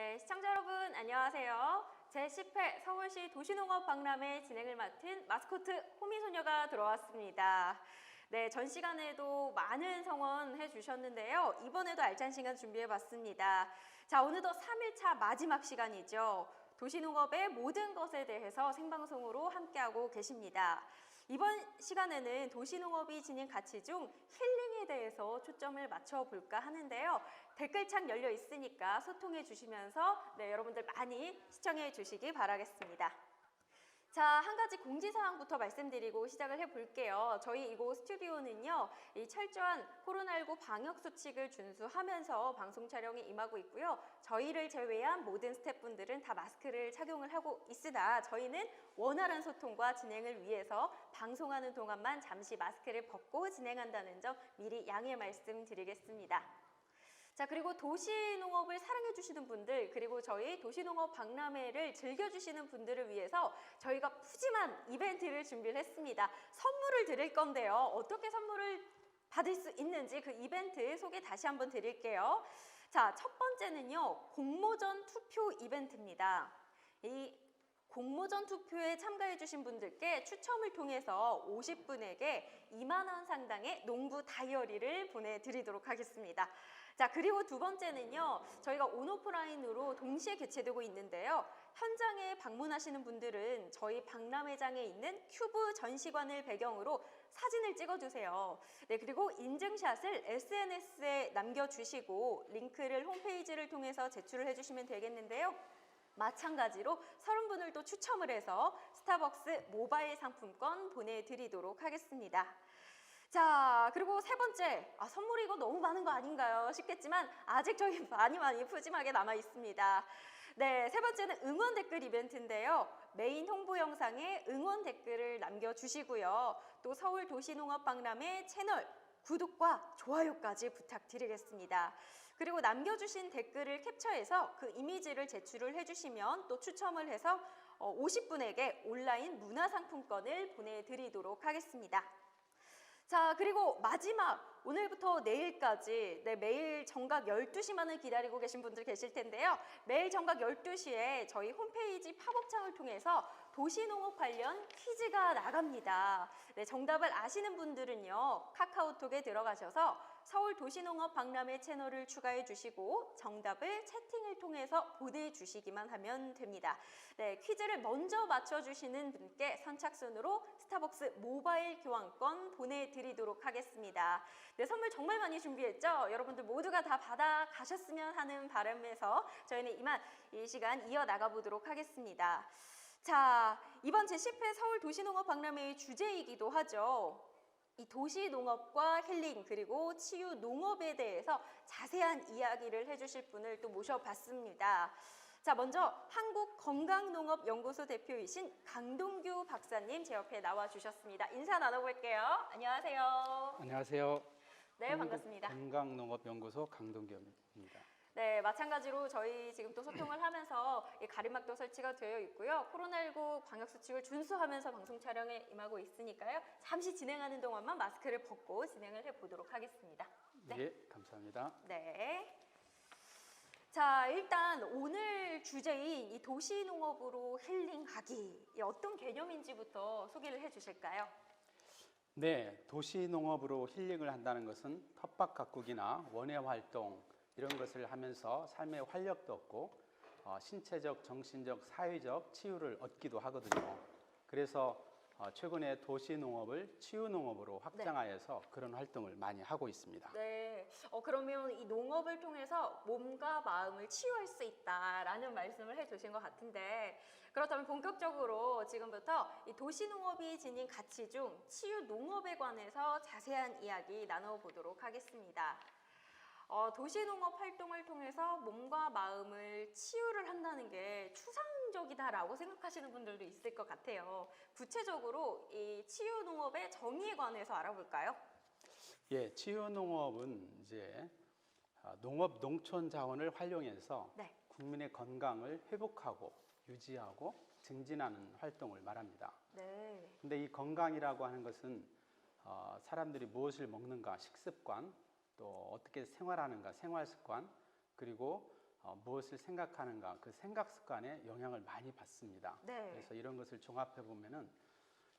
네, 시청자 여러분 안녕하세요. 제10회 서울시 도시농업 박람회 진행을 맡은 마스코트 호미소녀가 돌아왔습니다. 네, 전 시간에도 많은 성원해 주셨는데요. 이번에도 알찬 시간 준비해 봤습니다. 자, 오늘도 3일차 마지막 시간이죠. 도시농업의 모든 것에 대해서 생방송으로 함께하고 계십니다. 이번 시간에는 도시농업이 지닌 가치 중 힐링에 대해서 초점을 맞춰볼까 하는데요. 댓글창 열려 있으니까 소통해 주시면서 여러분들 많이 시청해 주시기 바라겠습니다. 자, 한 가지 공지사항부터 말씀드리고 시작을 해볼게요. 저희 이곳 스튜디오는요, 이 철저한 코로나19 방역수칙을 준수하면서 방송 촬영에 임하고 있고요. 저희를 제외한 모든 스태프분들은 다 마스크를 착용을 하고 있으나 저희는 원활한 소통과 진행을 위해서 방송하는 동안만 잠시 마스크를 벗고 진행한다는 점 미리 양해 말씀드리겠습니다. 자, 그리고 도시농업을 사랑해주시는 분들, 그리고 저희 도시농업 박람회를 즐겨주시는 분들을 위해서 저희가 푸짐한 이벤트를 준비를 했습니다. 선물을 드릴 건데요. 어떻게 선물을 받을 수 있는지 그 이벤트 소개 다시 한번 드릴게요. 자, 첫 번째는요, 공모전 투표 이벤트입니다. 이 공모전 투표에 참가해주신 분들께 추첨을 통해서 50분에게 2만 원 상당의 농부 다이어리를 보내드리도록 하겠습니다. 자, 그리고 두 번째는요, 저희가 온오프라인으로 동시에 개최되고 있는데요. 현장에 방문하시는 분들은 저희 박람회장에 있는 큐브 전시관을 배경으로 사진을 찍어주세요. 네, 그리고 인증샷을 SNS에 남겨주시고 링크를 홈페이지를 통해서 제출을 해주시면 되겠는데요. 마찬가지로 30분을 또 추첨을 해서 스타벅스 모바일 상품권 보내드리도록 하겠습니다. 자, 그리고 세 번째, 선물이 이거 너무 많은 거 아닌가요? 싶겠지만 아직 저희 많이 푸짐하게 남아 있습니다. 네, 세 번째는 응원 댓글 이벤트인데요. 메인 홍보 영상에 응원 댓글을 남겨주시고요. 또 서울 도시농업 박람회 채널 구독과 좋아요까지 부탁드리겠습니다. 그리고 남겨주신 댓글을 캡처해서 그 이미지를 제출을 해주시면 또 추첨을 해서 50분에게 온라인 문화상품권을 보내드리도록 하겠습니다. 자, 그리고 마지막 오늘부터 내일까지 매일 정각 12시만을 기다리고 계신 분들 계실 텐데요. 매일 정각 12시에 저희 홈페이지 팝업창을 통해서 도시농업 관련 퀴즈가 나갑니다. 네, 정답을 아시는 분들은요, 카카오톡에 들어가셔서 서울 도시농업 박람회 채널을 추가해 주시고 정답을 채팅을 통해서 보내주시기만 하면 됩니다. 네, 퀴즈를 먼저 맞춰주시는 분께 선착순으로 스타벅스 모바일 교환권 보내드리도록 하겠습니다. 네, 선물 정말 많이 준비했죠? 여러분들 모두가 다 받아가셨으면 하는 바람에서 저희는 이만 이 시간 이어나가 보도록 하겠습니다. 자, 이번 제10회 서울 도시농업 박람회의 주제이기도 하죠. 이 도시농업과 힐링 그리고 치유 농업에 대해서 자세한 이야기를 해주실 분을 또 모셔봤습니다. 자, 먼저 한국건강농업연구소 대표이신 강동규 박사님 제 옆에 나와주셨습니다. 인사 나눠볼게요. 안녕하세요. 안녕하세요. 네, 반갑습니다. 건강농업연구소 강동규입니다. 네, 마찬가지로 저희 지금 또 소통을 하면서 가림막도 설치가 되어 있고요. 코로나19 방역수칙을 준수하면서 방송 촬영에 임하고 있으니까요. 잠시 진행하는 동안만 마스크를 벗고 진행을 해보도록 하겠습니다. 네, 예, 감사합니다. 네. 자, 일단 오늘 주제인 이 도시농업으로 힐링하기, 어떤 개념인지부터 소개를 해주실까요? 네, 도시농업으로 힐링을 한다는 것은 텃밭 가꾸기나 원예활동 이런 것을 하면서 삶의 활력도 얻고 신체적, 정신적, 사회적 치유를 얻기도 하거든요. 그래서 최근에 도시농업을 치유농업으로 확장하여서 그런 활동을 많이 하고 있습니다. 네, 그러면 이 농업을 통해서 몸과 마음을 치유할 수 있다라는 말씀을 해주신 것 같은데, 그렇다면 본격적으로 지금부터 이 도시농업이 지닌 가치 중 치유농업에 관해서 자세한 이야기 나눠보도록 하겠습니다. 도시농업 활동을 통해서 몸과 마음을 치유를 한다는 게 추상적이다라고 생각하시는 분들도 있을 것 같아요. 구체적으로 이 치유농업의 정의에 관해서 알아볼까요? 예, 치유농업은 이제 농업 농촌 자원을 활용해서 국민의 건강을 회복하고 유지하고 증진하는 활동을 말합니다. 네. 근데 이 건강이라고 하는 것은 사람들이 무엇을 먹는가, 식습관, 또 어떻게 생활하는가, 생활습관, 그리고 무엇을 생각하는가 그 생각 습관에 영향을 많이 받습니다. 네. 그래서 이런 것을 종합해 보면은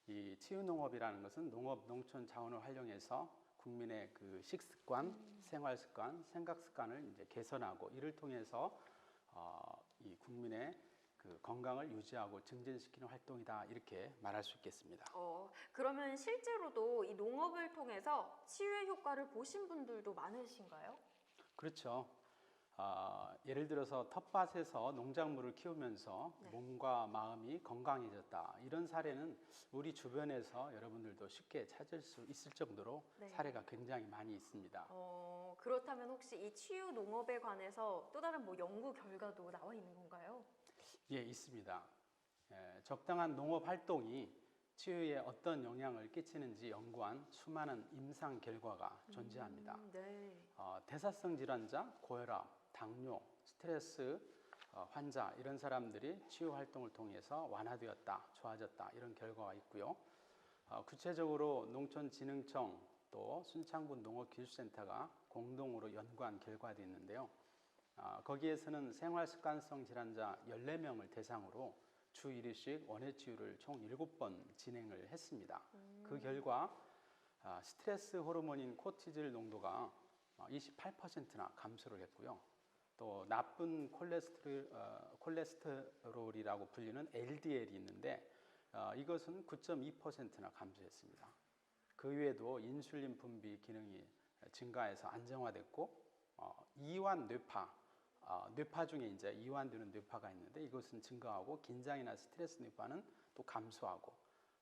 이 치유농업이라는 것은 농업 농촌 자원을 활용해서 국민의 그 식습관, 생활습관, 생각 습관을 이제 개선하고 이를 통해서 이 국민의 그 건강을 유지하고 증진시키는 활동이다 이렇게 말할 수 있겠습니다. 그러면 실제로도 이 농업을 통해서 치유의 효과를 보신 분들도 많으신가요? 그렇죠. 예를 들어서 텃밭에서 농작물을 키우면서 네. 몸과 마음이 건강해졌다. 이런 사례는 우리 주변에서 여러분들도 쉽게 찾을 수 있을 정도로 네. 사례가 굉장히 많이 있습니다. 그렇다면 혹시 이 치유 농업에 관해서 또 다른 뭐 연구 결과도 나와 있는 건가요? 예, 있습니다. 적당한 농업 활동이 치유에 어떤 영향을 끼치는지 연구한 수많은 임상 결과가 존재합니다. 네. 대사성 질환자, 고혈압, 당뇨, 스트레스 환자 이런 사람들이 치유 활동을 통해서 완화되었다, 좋아졌다 이런 결과가 있고요. 구체적으로 농촌진흥청 또 순창군 농업기술센터가 공동으로 연구한 결과도 있는데요. 거기에서는 생활습관성 질환자 14명을 대상으로 주 1회씩 원회 치유를 총 7번 진행을 했습니다. 그 결과 스트레스 호르몬인 코티졸 농도가 28%나 감소를 했고요. 또 나쁜 콜레스테롤이라고 불리는 LDL이 있는데 이것은 9.2%나 감소했습니다. 그 외에도 인슐린 분비 기능이 증가해서 안정화됐고 이완 뇌파, 뇌파 중에 이제 이완되는 뇌파가 있는데 이것은 증가하고 긴장이나 스트레스 뇌파는 또 감소하고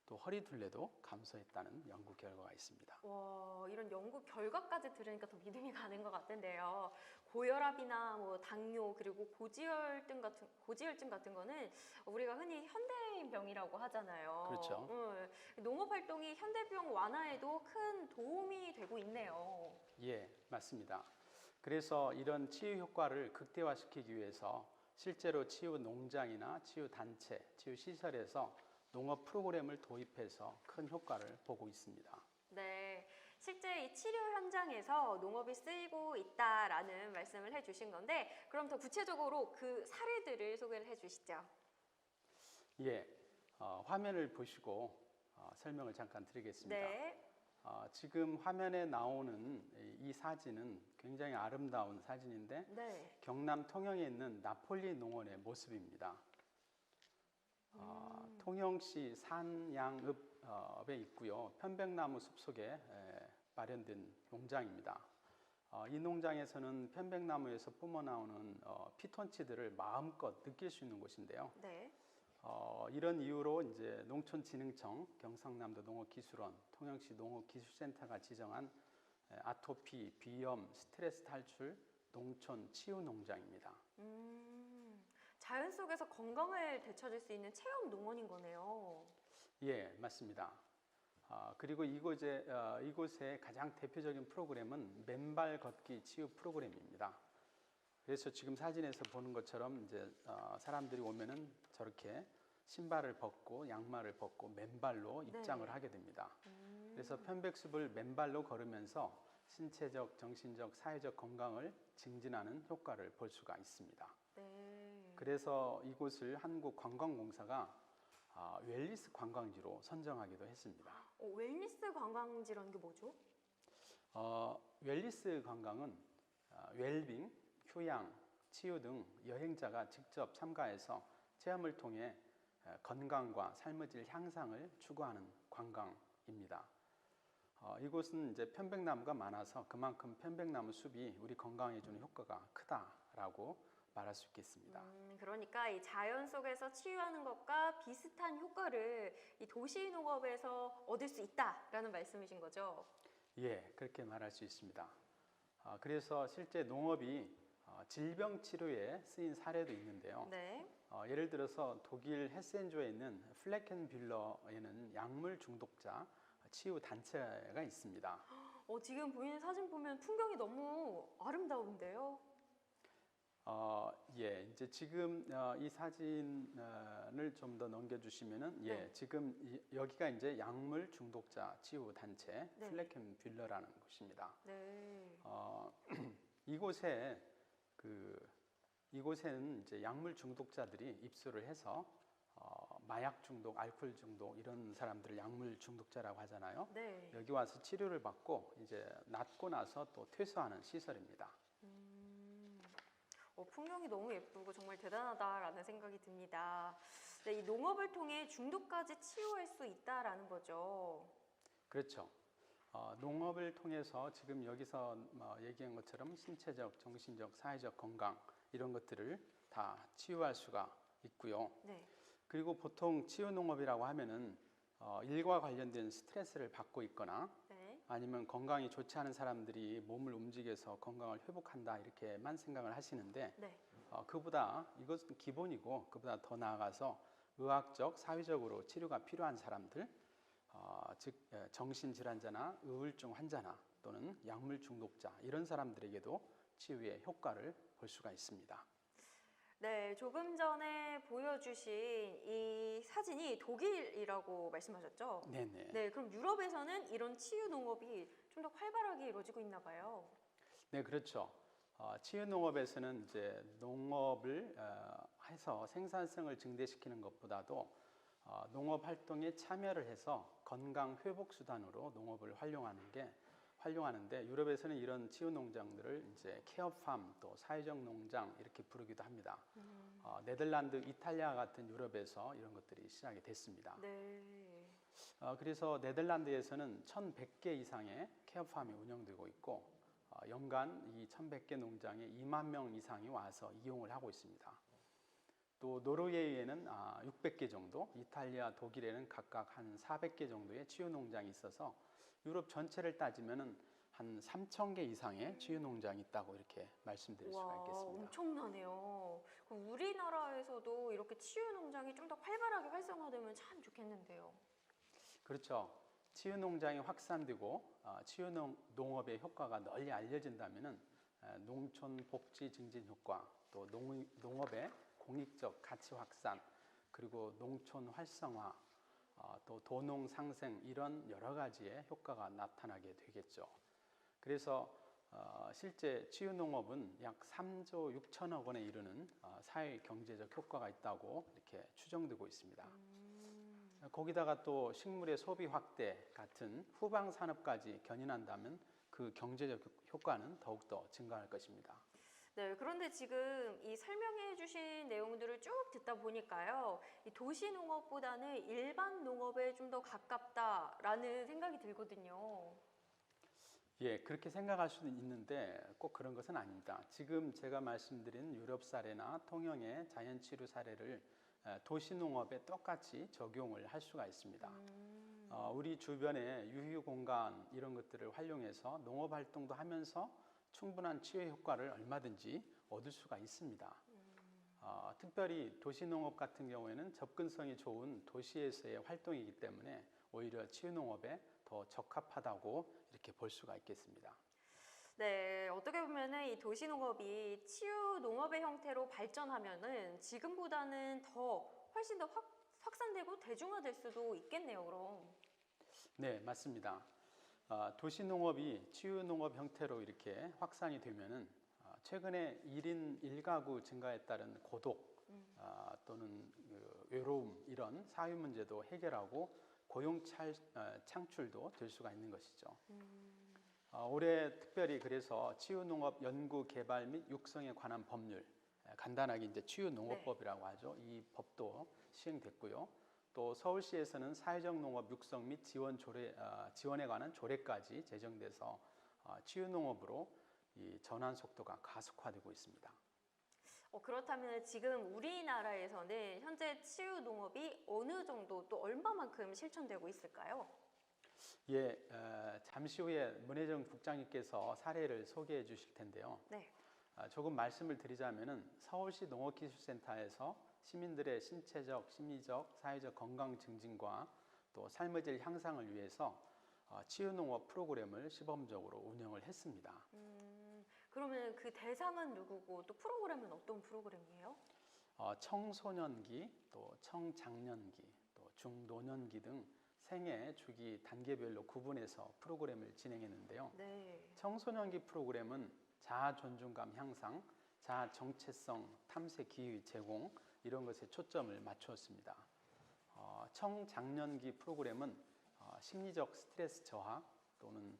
또 허리 둘레도 감소했다는 연구 결과가 있습니다. 와, 이런 연구 결과까지 들으니까 더 믿음이 가는 것 같은데요. 고혈압이나 뭐 당뇨 그리고 고지혈증 같은 거는 우리가 흔히 현대병이라고 하잖아요. 그렇죠. 농업 활동이 현대병 완화에도 큰 도움이 되고 있네요. 예, 맞습니다. 그래서 이런 치유 효과를 극대화시키기 위해서 실제로 치유 농장이나 치유 단체, 치유 시설에서 농업 프로그램을 도입해서 큰 효과를 보고 있습니다. 네, 실제 이 치료 현장에서 농업이 쓰이고 있다라는 말씀을 해주신 건데, 그럼 더 구체적으로 그 사례들을 소개를 해주시죠. 예, 화면을 보시고 설명을 잠깐 드리겠습니다. 네, 지금 화면에 나오는 이 사진은 굉장히 아름다운 사진인데 네, 경남 통영에 있는 나폴리 농원의 모습입니다. 통영시 산양읍에 있고요. 편백나무 숲속에 마련된 농장입니다. 이 농장에서는 편백나무에서 뿜어나오는 피톤치드를 마음껏 느낄 수 있는 곳인데요. 네. 이런 이유로 이제 농촌진흥청, 경상남도 농업기술원, 통영시 농업기술센터가 지정한 아토피, 비염, 스트레스 탈출 농촌 치유 농장입니다. 자연 속에서 건강을 되찾을 수 있는 체험 농원인 거네요. 예, 맞습니다. 그리고 이곳의 가장 대표적인 프로그램은 맨발 걷기 치유 프로그램입니다. 그래서 지금 사진에서 보는 것처럼 이제 사람들이 오면은 저렇게 신발을 벗고 양말을 벗고 맨발로 입장을 하게 됩니다. 그래서 편백숲을 맨발로 걸으면서 신체적, 정신적, 사회적 건강을 증진하는 효과를 볼 수가 있습니다. 네. 그래서 이곳을 한국관광공사가 웰니스 관광지로 선정하기도 했습니다. 웰니스 관광지라는 게 뭐죠? 웰니스 관광은 웰빙, 휴양, 치유 등 여행자가 직접 참가해서 체험을 통해 건강과 삶의 질 향상을 추구하는 관광입니다. 이곳은 이제 편백나무가 많아서 그만큼 편백나무 숲이 우리 건강에 주는 효과가 크다라고 말할 수 있겠습니다. 그러니까 이 자연 속에서 치유하는 것과 비슷한 효과를 이 도시 농업에서 얻을 수 있다라는 말씀이신 거죠? 예, 그렇게 말할 수 있습니다. 그래서 실제 농업이 질병 치료에 쓰인 사례도 있는데요. 네. 예를 들어서 독일 헤센조에 있는 플레켄뷸러에는 약물 중독자 치유 단체가 있습니다. 지금 보이는 사진 보면 풍경이 너무 아름다운데요? 예, 이제 지금 이 사진을 좀 더 넘겨주시면은 예, 네. 지금 여기가 이제 약물 중독자 치유 단체 네. 플레켄뷸러라는 곳입니다. 네. 이곳에 그 이곳에는 이제 약물 중독자들이 입소를 해서 마약 중독, 알코올 중독 이런 사람들을 약물 중독자라고 하잖아요. 네. 여기 와서 치료를 받고 이제 낫고 나서 또 퇴소하는 시설입니다. 풍경이 너무 예쁘고 정말 대단하다라는 생각이 듭니다. 네, 이 농업을 통해 중독까지 치유할 수 있다라는 거죠. 그렇죠. 농업을 통해서 지금 여기서 얘기한 것처럼 신체적, 정신적, 사회적 건강 이런 것들을 다 치유할 수가 있고요. 네. 그리고 보통 치유 농업이라고 하면은 일과 관련된 스트레스를 받고 있거나 네. 아니면 건강이 좋지 않은 사람들이 몸을 움직여서 건강을 회복한다 이렇게만 생각을 하시는데 네. 그보다 이것은 기본이고 그보다 더 나아가서 의학적, 사회적으로 치료가 필요한 사람들, 즉 정신질환자나 우울증 환자나 또는 약물 중독자 이런 사람들에게도 치유의 효과를 볼 수가 있습니다. 네, 조금 전에 보여주신 이 사진이 독일이라고 말씀하셨죠? 네네. 네, 그럼 유럽에서는 이런 치유 농업이 좀 더 활발하게 이루어지고 있나 봐요. 네, 그렇죠. 치유 농업에서는 이제 농업을 해서 생산성을 증대시키는 것보다도 농업 활동에 참여를 해서 건강 회복 수단으로 농업을 활용하는데 유럽에서는 이런 치유 농장들을 이제 케어팜 또 사회적 농장 이렇게 부르기도 합니다. 네덜란드, 이탈리아 같은 유럽에서 이런 것들이 시작이 됐습니다. 네. 그래서 네덜란드에서는 1,100개 이상의 케어팜이 운영되고 있고 연간 이 1,100개 농장에 2만 명 이상이 와서 이용을 하고 있습니다. 또 노르웨이에는 600개 정도, 이탈리아, 독일에는 각각 한 400개 정도의 치유 농장이 있어서 유럽 전체를 따지면은 한 3,000개 이상의 치유 농장이 있다고 이렇게 말씀드릴 수가 있겠습니다. 엄청나네요. 그럼 우리나라에서도 이렇게 치유 농장이 좀 더 활발하게 활성화되면 참 좋겠는데요. 그렇죠. 치유 농장이 확산되고 치유 농업의 효과가 널리 알려진다면은 농촌 복지 증진 효과, 또 농업의 공익적 가치 확산, 그리고 농촌 활성화, 또 도농 상생 이런 여러 가지의 효과가 나타나게 되겠죠. 그래서 실제 치유 농업은 약 3조 6천억 원에 이르는 사회 경제적 효과가 있다고 이렇게 추정되고 있습니다. 거기다가 또 식물의 소비 확대 같은 후방 산업까지 견인한다면 그 경제적 효과는 더욱더 증가할 것입니다. 네, 그런데 지금 이 설명해 주신 내용들을 쭉 듣다 보니까요. 이 도시 농업보다는 일반 농업에 좀 더 가깝다라는 생각이 들거든요. 예, 그렇게 생각할 수는 있는데 꼭 그런 것은 아닙니다. 지금 제가 말씀드린 유럽 사례나 통영의 자연치유 사례를 도시농업에 똑같이 적용을 할 수가 있습니다. 우리 주변에 유휴 공간 이런 것들을 활용해서 농업 활동도 하면서 충분한 치유 효과를 얼마든지 얻을 수가 있습니다. 특별히 도시농업 같은 경우에는 접근성이 좋은 도시에서의 활동이기 때문에 오히려 치유농업에 더 적합하다고 이렇게 볼 수가 있겠습니다. 네, 어떻게 보면은 이 도시 농업이 치유 농업의 형태로 발전하면은 지금보다는 훨씬 더 확산되고 대중화될 수도 있겠네요, 그럼. 네, 맞습니다. 도시농업이 치유농업 형태로 이렇게 확산이 되면은 최근에 1인 1가구 증가에 따른 고독 또는 외로움 이런 사회 문제도 해결하고 고용 창출도 될 수가 있는 것이죠. 올해 특별히 그래서 치유농업 연구 개발 및 육성에 관한 법률, 간단하게 이제 치유농업법이라고 하죠. 이 법도 시행됐고요. 또 서울시에서는 사회적 농업 육성 및 지원에 관한 조례까지 제정돼서 치유농업으로 이 전환 속도가 가속화되고 있습니다. 그렇다면 지금 우리나라에서는 현재 치유 농업이 어느 정도 또 얼마만큼 실천되고 있을까요? 예, 잠시 후에 문혜정 국장님께서 사례를 소개해 주실 텐데요. 네. 조금 말씀을 드리자면은 서울시 농업기술센터에서 시민들의 신체적, 심리적, 사회적 건강 증진과 또 삶의 질 향상을 위해서 치유농업 프로그램을 시범적으로 운영을 했습니다. 그러면 그 대상은 누구고 또 프로그램은 어떤 프로그램이에요? 청소년기, 또 청장년기, 또 중노년기 등 생애 주기 단계별로 구분해서 프로그램을 진행했는데요. 네. 청소년기 프로그램은 자아 존중감 향상, 자정체성 탐색 기회 제공 이런 것에 초점을 맞추었습니다. 청장년기 프로그램은 심리적 스트레스 저하 또는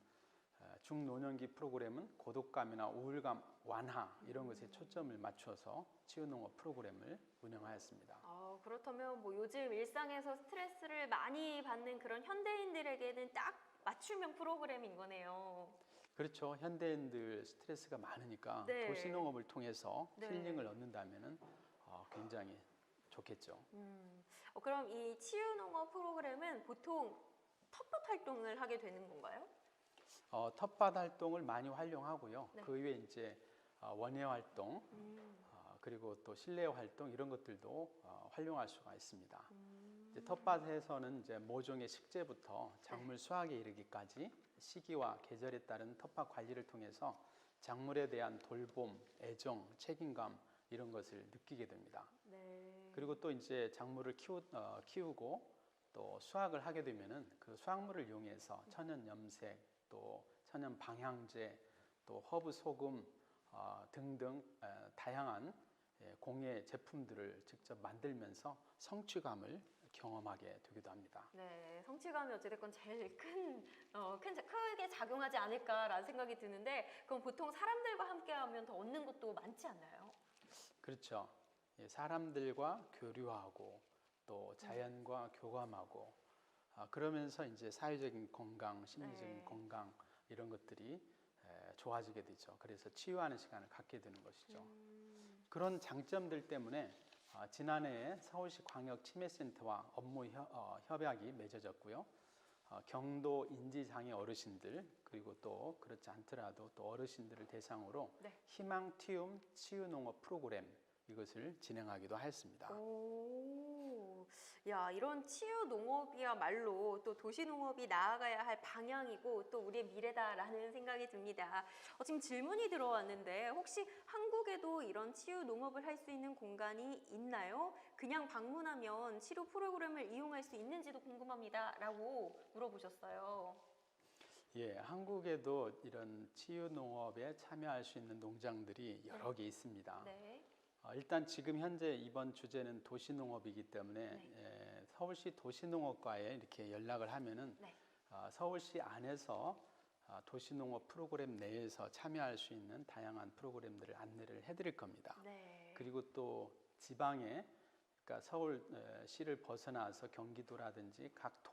중노년기 프로그램은 고독감이나 우울감 완화 이런 것에 초점을 맞춰서 치유농업 프로그램을 운영하였습니다. 그렇다면 뭐 요즘 일상에서 스트레스를 많이 받는 그런 현대인들에게는 딱 맞춤형 프로그램인 거네요. 그렇죠. 현대인들 스트레스가 많으니까 네. 도시농업을 통해서 네. 힐링을 얻는다면 굉장히 좋겠죠. 그럼 이 치유농업 프로그램은 보통 텃밭 활동을 하게 되는 건가요? 텃밭 활동을 많이 활용하고요. 네. 그 외에 이제 원예 활동 그리고 또 실내 활동 이런 것들도 활용할 수가 있습니다. 이제 텃밭에서는 이제 모종의 식재부터 작물 수확에 이르기까지 시기와 계절에 따른 텃밭 관리를 통해서 작물에 대한 돌봄, 애정, 책임감 이런 것을 느끼게 됩니다. 네. 그리고 또 이제 작물을 키우고 또 수확을 하게 되면은 그 수확물을 이용해서 천연 염색, 또 천연 방향제, 또 허브 소금 등등 다양한 공예 제품들을 직접 만들면서 성취감을 경험하게 되기도 합니다. 네, 성취감이 어찌됐건 제일 크게 작용하지 않을까라는 생각이 드는데, 그럼 보통 사람들과 함께하면 더 얻는 것도 많지 않나요? 그렇죠. 사람들과 교류하고 또 자연과 교감하고 그러면서 이제 사회적인 건강, 심리적인 네. 건강 이런 것들이 좋아지게 되죠. 그래서 치유하는 시간을 갖게 되는 것이죠. 그런 장점들 때문에 지난해에 서울시 광역 치매센터와 업무 협약이 맺어졌고요. 경도 인지장애 어르신들 그리고 또 그렇지 않더라도 또 어르신들을 대상으로 네. 희망 튀움 치유농업 프로그램 이것을 진행하기도 하였습니다. 야, 이런 치유 농업이야말로 또 도시 농업이 나아가야 할 방향이고 또 우리의 미래다라는 생각이 듭니다. 지금 질문이 들어왔는데 혹시 한국에도 이런 치유 농업을 할 수 있는 공간이 있나요? 그냥 방문하면 치료 프로그램을 이용할 수 있는지도 궁금합니다라고 물어보셨어요. 예, 한국에도 이런 치유 농업에 참여할 수 있는 농장들이 여러 개 있습니다. 네. 일단 지금 현재 이번 주제는 도시농업이기 때문에 서울시 도시농업과에 이렇게 연락을 하면은 네. 서울시 안에서 도시농업 프로그램 내에서 참여할 수 있는 다양한 프로그램들을 안내를 해드릴 겁니다. 네. 그리고 또 지방에 그러니까 서울시를 벗어나서 경기도라든지 각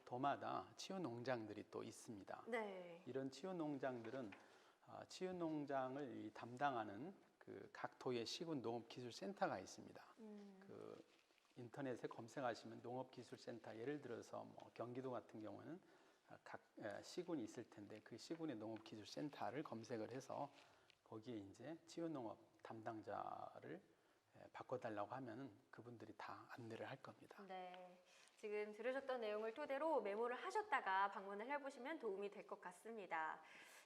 도마다 치유 농장들이 또 있습니다. 네. 이런 치유 농장들은 치유 농장을 담당하는 그 각 도의 시군 농업기술센터가 있습니다. 그 인터넷에 검색하시면 농업기술센터 예를 들어서 뭐 경기도 같은 경우는 각 시군이 있을 텐데 그 시군의 농업기술센터를 검색을 해서 거기에 이제 치유농업 담당자를 바꿔달라고 하면은 그분들이 다 안내를 할 겁니다. 네. 지금 들으셨던 내용을 토대로 메모를 하셨다가 방문을 해보시면 도움이 될 것 같습니다.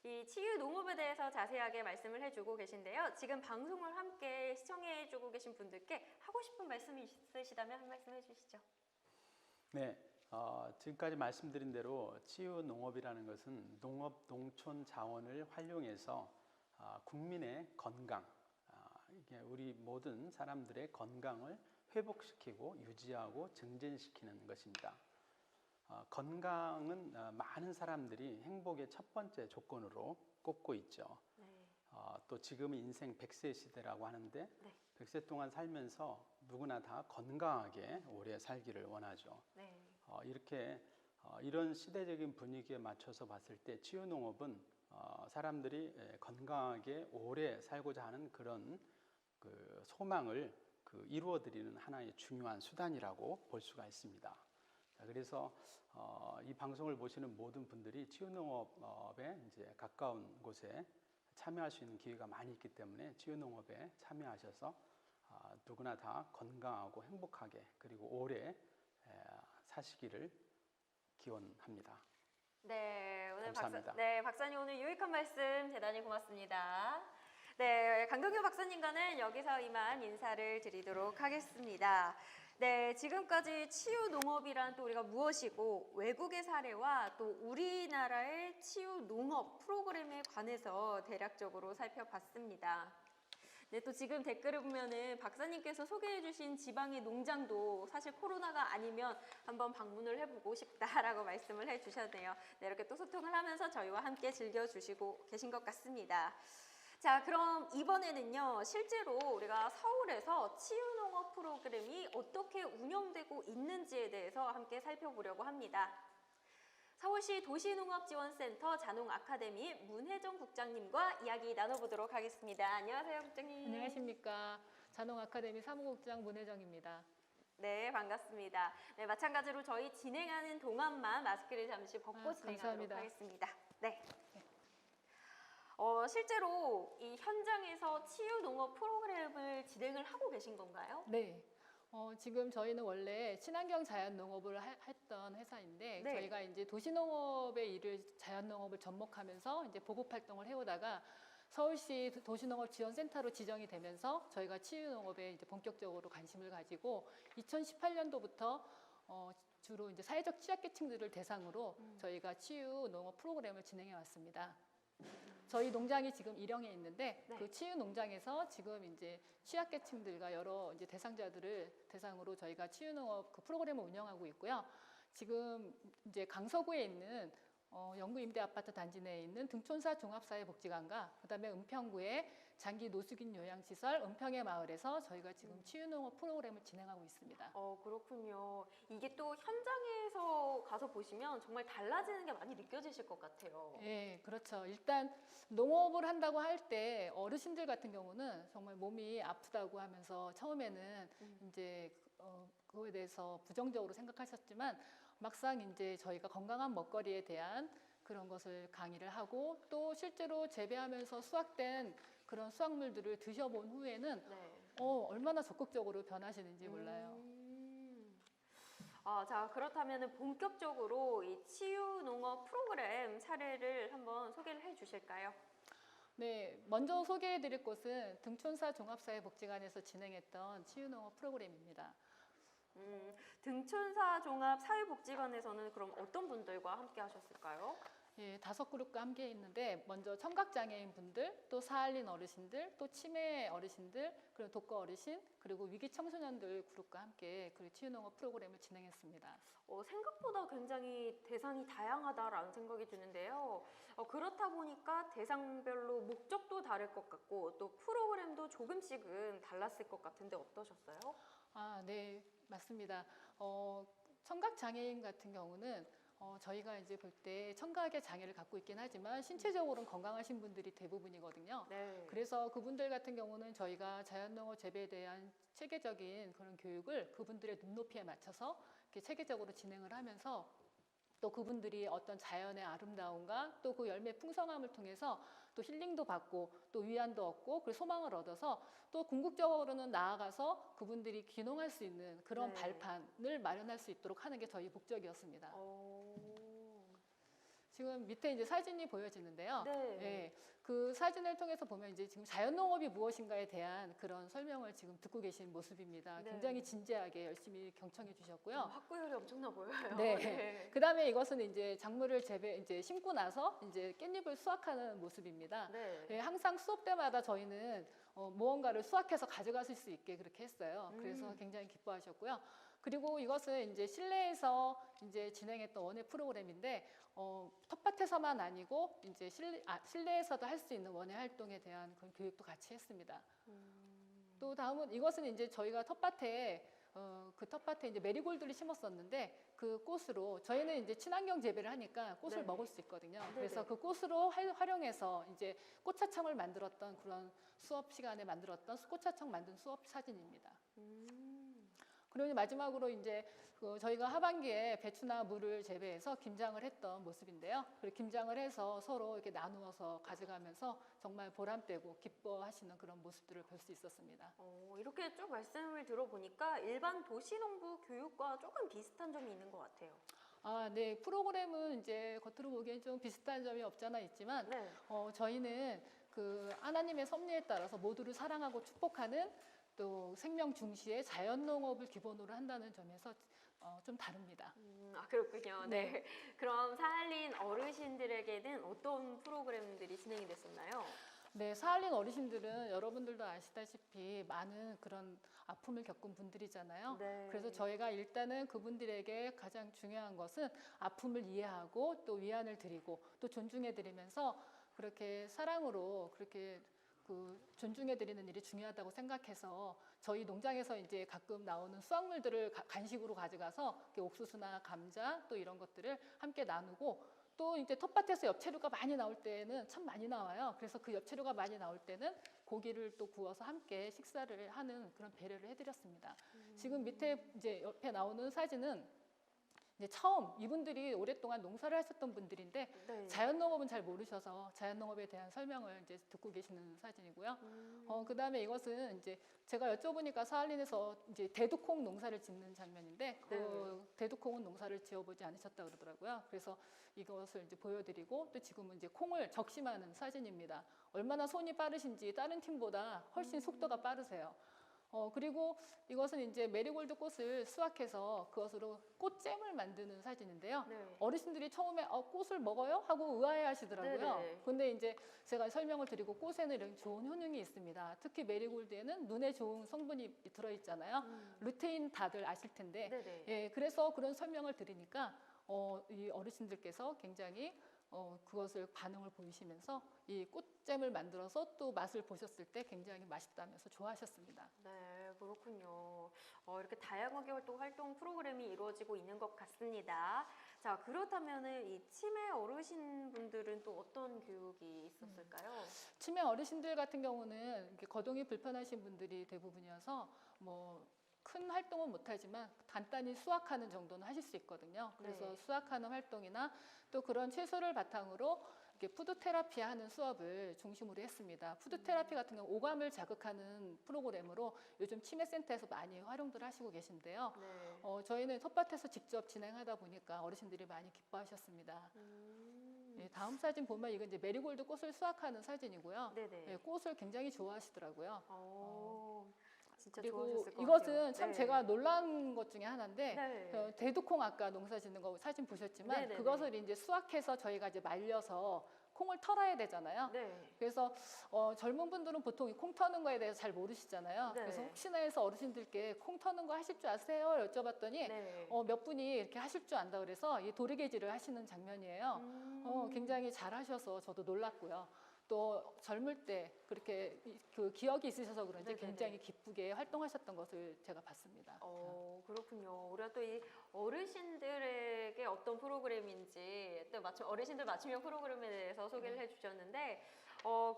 이 치유 농업에 대해서 자세하게 말씀을 해주고 계신데요. 지금 방송을 함께 시청해주고 계신 분들께 하고 싶은 말씀이 있으시다면 한 말씀 해주시죠. 네, 지금까지 말씀드린 대로 치유 농업이라는 것은 농업 농촌 자원을 활용해서 국민의 건강, 이게 우리 모든 사람들의 건강을 회복시키고 유지하고 증진시키는 것입니다. 건강은 많은 사람들이 행복의 첫 번째 조건으로 꼽고 있죠. 네. 또 지금은 인생 100세 시대라고 하는데 네. 100세 동안 살면서 누구나 다 건강하게 오래 살기를 원하죠. 네. 이런 시대적인 분위기에 맞춰서 봤을 때 치유농업은 사람들이 건강하게 오래 살고자 하는 그런 그 소망을 이루어드리는 하나의 중요한 수단이라고 볼 수가 있습니다. 그래서 이 방송을 보시는 모든 분들이 치유농업에 이제 가까운 곳에 참여할 수 있는 기회가 많이 있기 때문에 치유농업에 참여하셔서 누구나 다 건강하고 행복하게 그리고 오래 사시기를 기원합니다. 네, 오늘 감사합니다. 박사님 오늘 유익한 말씀 대단히 고맙습니다. 네, 강동규 박사님과는 여기서 이만 인사를 드리도록 하겠습니다. 네, 지금까지 치유 농업이란 또 우리가 무엇이고 외국의 사례와 또 우리나라의 치유 농업 프로그램에 관해서 대략적으로 살펴봤습니다. 네, 또 지금 댓글을 보면은 박사님께서 소개해주신 지방의 농장도 사실 코로나가 아니면 한번 방문을 해보고 싶다라고 말씀을 해주셨네요. 네, 이렇게 또 소통을 하면서 저희와 함께 즐겨주시고 계신 것 같습니다. 자, 그럼 이번에는요, 실제로 우리가 서울에서 치유농업 프로그램이 어떻게 운영되고 있는지에 대해서 함께 살펴보려고 합니다. 서울시 도시농업지원센터 자농아카데미 문혜정 국장님과 이야기 나눠보도록 하겠습니다. 안녕하세요, 국장님. 안녕하십니까. 자농아카데미 사무국장 문혜정입니다. 네, 반갑습니다. 네, 마찬가지로 저희 진행하는 동안만 마스크를 잠시 벗고 진행하도록 감사합니다. 하겠습니다. 네. 실제로 이 현장에서 치유농업 프로그램을 진행을 하고 계신 건가요? 네. 지금 저희는 원래 친환경 자연농업을 했던 회사인데 네. 저희가 이제 도시농업의 일을 자연농업을 접목하면서 이제 보급 활동을 해오다가 서울시 도시농업지원센터로 지정이 되면서 저희가 치유농업에 이제 본격적으로 관심을 가지고 2018년도부터 주로 이제 사회적 취약계층들을 대상으로 저희가 치유농업 프로그램을 진행해 왔습니다. 저희 농장이 지금 일영에 있는데 네. 그 치유 농장에서 지금 이제 취약계층들과 여러 이제 대상자들을 대상으로 저희가 치유농업 그 프로그램을 운영하고 있고요. 지금 이제 강서구에 있는 영구 임대 아파트 단지 내에 있는 등촌사 종합사회복지관과 그다음에 은평구의 장기 노숙인 요양시설 은평의 마을에서 저희가 지금 치유농업 프로그램을 진행하고 있습니다. 그렇군요. 이게 또 현장에서 가서 보시면 정말 달라지는 게 많이 느껴지실 것 같아요. 예, 그렇죠. 일단 농업을 한다고 할 때 어르신들 같은 경우는 정말 몸이 아프다고 하면서 처음에는 이제 그거에 대해서 부정적으로 생각하셨지만 막상 이제 저희가 건강한 먹거리에 대한 그런 것을 강의를 하고 또 실제로 재배하면서 수확된 그런 수확물들을 드셔본 후에는 네. 얼마나 적극적으로 변하시는지 몰라요. 자, 그렇다면 본격적으로 이 치유농업 프로그램 사례를 한번 소개를 해 주실까요? 네, 먼저 소개해드릴 곳은 등촌사 종합사회복지관에서 진행했던 치유농업 프로그램입니다. 등촌사 종합사회복지관에서는 그럼 어떤 분들과 함께 하셨을까요? 예, 5그룹과 함께 있는데 먼저 청각장애인 분들, 또 사할린 어르신들, 또 치매 어르신들, 그리고 독거 어르신, 그리고 위기 청소년들 그룹과 함께 그 치유농업 프로그램을 진행했습니다. 생각보다 굉장히 대상이 다양하다라는 생각이 드는데요. 그렇다 보니까 대상별로 목적도 다를 것 같고 또 프로그램도 조금씩은 달랐을 것 같은데 어떠셨어요? 네, 맞습니다. 청각장애인 같은 경우는 저희가 이제 볼 때 청각의 장애를 갖고 있긴 하지만 신체적으로는 건강하신 분들이 대부분이거든요. 네. 그래서 그분들 같은 경우는 저희가 자연농업 재배에 대한 체계적인 그런 교육을 그분들의 눈높이에 맞춰서 이렇게 체계적으로 진행을 하면서 또 그분들이 어떤 자연의 아름다움과 또 그 열매 풍성함을 통해서 또 힐링도 받고 또 위안도 얻고 그리고 소망을 얻어서 또 궁극적으로는 나아가서 그분들이 귀농할 수 있는 그런 네. 발판을 마련할 수 있도록 하는 게 저희 목적이었습니다. 지금 밑에 이제 사진이 보여지는데요. 네. 예, 그 사진을 통해서 보면 이제 지금 자연농업이 무엇인가에 대한 그런 설명을 지금 듣고 계신 모습입니다. 네. 굉장히 진지하게 열심히 경청해 주셨고요. 학구열이 엄청나 보여요. 네. 그다음에 이것은 이제 작물을 이제 심고 나서 이제 깻잎을 수확하는 모습입니다. 네. 예, 항상 수업 때마다 저희는 무언가를 수확해서 가져가실 수 있게 그렇게 했어요. 그래서 굉장히 기뻐하셨고요. 그리고 이것은 이제 실내에서 이제 진행했던 원예 프로그램인데 텃밭에서만 아니고 이제 실내에서도 할 수 있는 원예 활동에 대한 그런 교육도 같이 했습니다. 또 다음은 이것은 이제 저희가 텃밭에 그 텃밭에 이제 메리골드를 심었었는데 그 꽃으로 저희는 이제 친환경 재배를 하니까 꽃을 네. 먹을 수 있거든요. 네네. 그래서 그 꽃으로 활용해서 이제 꽃차청을 만들었던 그런 수업 시간에 만들었던 꽃차청 만든 수업 사진입니다. 그리고 마지막으로 이제 저희가 하반기에 배추나 물을 재배해서 김장을 했던 모습인데요. 그리고 김장을 해서 서로 이렇게 나누어서 가져가면서 정말 보람되고 기뻐하시는 그런 모습들을 볼 수 있었습니다. 이렇게 쭉 말씀을 들어보니까 일반 도시농부 교육과 조금 비슷한 점이 있는 것 같아요. 네. 프로그램은 이제 겉으로 보기엔 좀 비슷한 점이 없잖아 있지만 네. 저희는 그 하나님의 섭리에 따라서 모두를 사랑하고 축복하는 또 생명 중시의 자연농업을 기본으로 한다는 점에서 좀 다릅니다. 그렇군요. 네. 네. 그럼 사할린 어르신들에게는 어떤 프로그램들이 진행이 됐었나요? 네, 사할린 어르신들은 여러분들도 아시다시피 많은 그런 아픔을 겪은 분들이잖아요. 네. 그래서 저희가 일단은 그분들에게 가장 중요한 것은 아픔을 이해하고 또 위안을 드리고 또 존중해 드리면서 그렇게 사랑으로 그렇게 존중해 드리는 일이 중요하다고 생각해서 저희 농장에서 이제 가끔 나오는 수확물들을 간식으로 가져가서 이렇게 옥수수나 감자 또 이런 것들을 함께 나누고 또 이제 텃밭에서 엽채류가 많이 나올 때는 참 많이 나와요. 그래서 그 엽채류가 많이 나올 때는 고기를 또 구워서 함께 식사를 하는 그런 배려를 해드렸습니다. 지금 밑에 이제 옆에 나오는 사진은 이제 처음 이분들이 오랫동안 농사를 하셨던 분들인데 네. 자연농업은 잘 모르셔서 자연농업에 대한 설명을 이제 듣고 계시는 사진이고요. 그다음에 이것은 이제 제가 여쭤보니까 사할린에서 이제 대두콩 농사를 짓는 장면인데 그 대두콩은 농사를 지어보지 않으셨다 그러더라고요. 그래서 이것을 이제 보여드리고 또 지금은 이제 콩을 적심하는 사진입니다. 얼마나 손이 빠르신지 다른 팀보다 훨씬 속도가 빠르세요. 그리고 이것은 이제 메리골드 꽃을 수확해서 그것으로 꽃잼을 만드는 사진인데요. 네. 어르신들이 처음에 꽃을 먹어요? 하고 의아해 하시더라고요. 네네. 근데 이제 제가 설명을 드리고 꽃에는 이런 좋은 효능이 있습니다. 특히 메리골드에는 눈에 좋은 성분이 들어있잖아요. 루테인 다들 아실 텐데. 네네. 예, 그래서 그런 설명을 드리니까 이 어르신들께서 굉장히 그것을 반응을 보이시면서 이 꽃잼을 만들어서 또 맛을 보셨을 때 굉장히 맛있다면서 좋아하셨습니다. 네, 그렇군요. 이렇게 다양하게 활동 프로그램이 이루어지고 있는 것 같습니다. 자, 그렇다면은 이 치매 어르신분들은 또 어떤 교육이 있었을까요? 치매 어르신들 같은 경우는 이렇게 거동이 불편하신 분들이 대부분이어서 뭐 큰 활동은 못하지만 간단히 수학하는 정도는 하실 수 있거든요. 그래서 네. 수학하는 활동이나 또 그런 채소를 바탕으로 이렇게 푸드 테라피 하는 수업을 중심으로 했습니다. 푸드 테라피 같은 경우 오감을 자극하는 프로그램으로 요즘 치매 센터에서 많이 활용들 하시고 계신데요. 네. 저희는 텃밭에서 직접 진행하다 보니까 어르신들이 많이 기뻐하셨습니다. 예, 다음 사진 보면 이건 이제 메리골드 꽃을 수확하는 사진이고요. 네네. 예, 꽃을 굉장히 좋아하시더라고요. 진짜 그리고 좋아하셨을 것 이것은 같아요. 참 네. 제가 놀란 것 중에 하나인데 네. 대두콩 아까 농사 짓는 거 사진 보셨지만 네네네. 그것을 이제 수확해서 저희가 이제 말려서 콩을 털어야 되잖아요. 네. 그래서 젊은 분들은 보통 이 콩 터는 거에 대해서 잘 모르시잖아요. 네. 그래서 혹시나 해서 어르신들께 콩 터는 거 하실 줄 아세요? 여쭤봤더니 네. 몇 분이 이렇게 하실 줄 안다 그래서 이 도리개질을 하시는 장면이에요. 굉장히 잘 하셔서 저도 놀랐고요. 또 젊을 때 그렇게 그 기억이 있으셔서 그런지 네네네. 굉장히 기쁘게 활동하셨던 것을 제가 봤습니다. 그렇군요. 우리가 또 이 어르신들에게 어떤 프로그램인지 또 어르신들 맞춤형 프로그램에 대해서 소개를 해주셨는데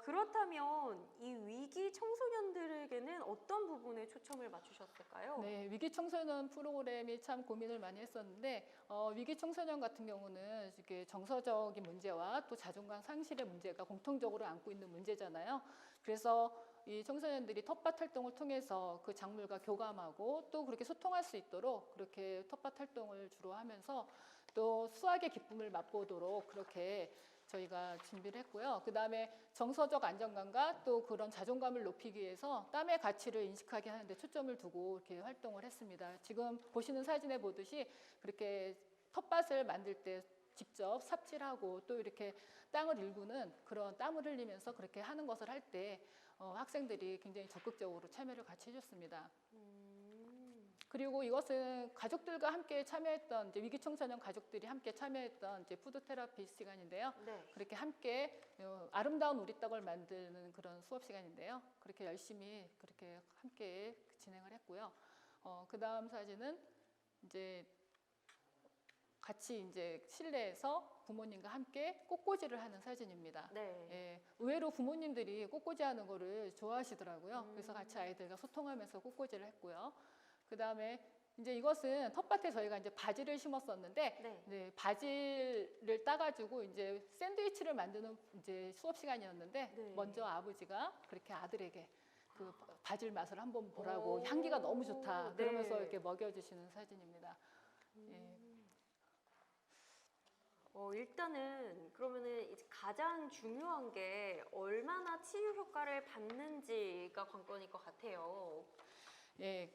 그렇다면 이 위기 청소년들에게는 어떤 부분에 초점을 맞추셨을까요? 네, 위기 청소년 프로그램이 참 고민을 많이 했었는데 위기 청소년 같은 경우는 이렇게 정서적인 문제와 또 자존감 상실의 문제가 공통적으로 안고 있는 문제잖아요. 그래서 이 청소년들이 텃밭 활동을 통해서 그 작물과 교감하고 또 그렇게 소통할 수 있도록 그렇게 텃밭 활동을 주로 하면서 또 수학의 기쁨을 맛보도록 그렇게 저희가 준비를 했고요. 그 다음에 정서적 안정감과 또 그런 자존감을 높이기 위해서 땀의 가치를 인식하게 하는데 초점을 두고 이렇게 활동을 했습니다. 지금 보시는 사진에 보듯이 그렇게 텃밭을 만들 때 직접 삽질하고 또 이렇게 땅을 일구는 그런 땀을 흘리면서 그렇게 하는 것을 할 때 학생들이 굉장히 적극적으로 참여를 같이 해줬습니다. 그리고 이것은 가족들과 함께 참여했던 이제 위기 청소년 가족들이 함께 참여했던 이제 푸드 테라피 시간인데요. 네. 그렇게 함께 아름다운 우리 떡을 만드는 그런 수업 시간인데요. 그렇게 열심히 그렇게 함께 진행을 했고요. 그 다음 사진은 이제 같이 이제 실내에서 부모님과 함께 꽃꽂이를 하는 사진입니다. 네. 예, 의외로 부모님들이 꽃꽂이 하는 거를 좋아하시더라고요. 그래서 같이 아이들과 소통하면서 꽃꽂이를 했고요. 그 다음에 이제 이것은 텃밭에 저희가 이제 바지를 심었었는데, 네. 네, 바지를 따가지고 이제 샌드위치를 만드는 이제 수업 시간이었는데, 네. 먼저 아버지가 그렇게 아들에게 그 바질 맛을 한번 보라고 오. 향기가 너무 좋다. 그러면서 네. 이렇게 먹여주시는 사진입니다. 예. 일단은 그러면은 이제 가장 중요한 게 얼마나 치유 효과를 받는지가 관건일 것 같아요. 예,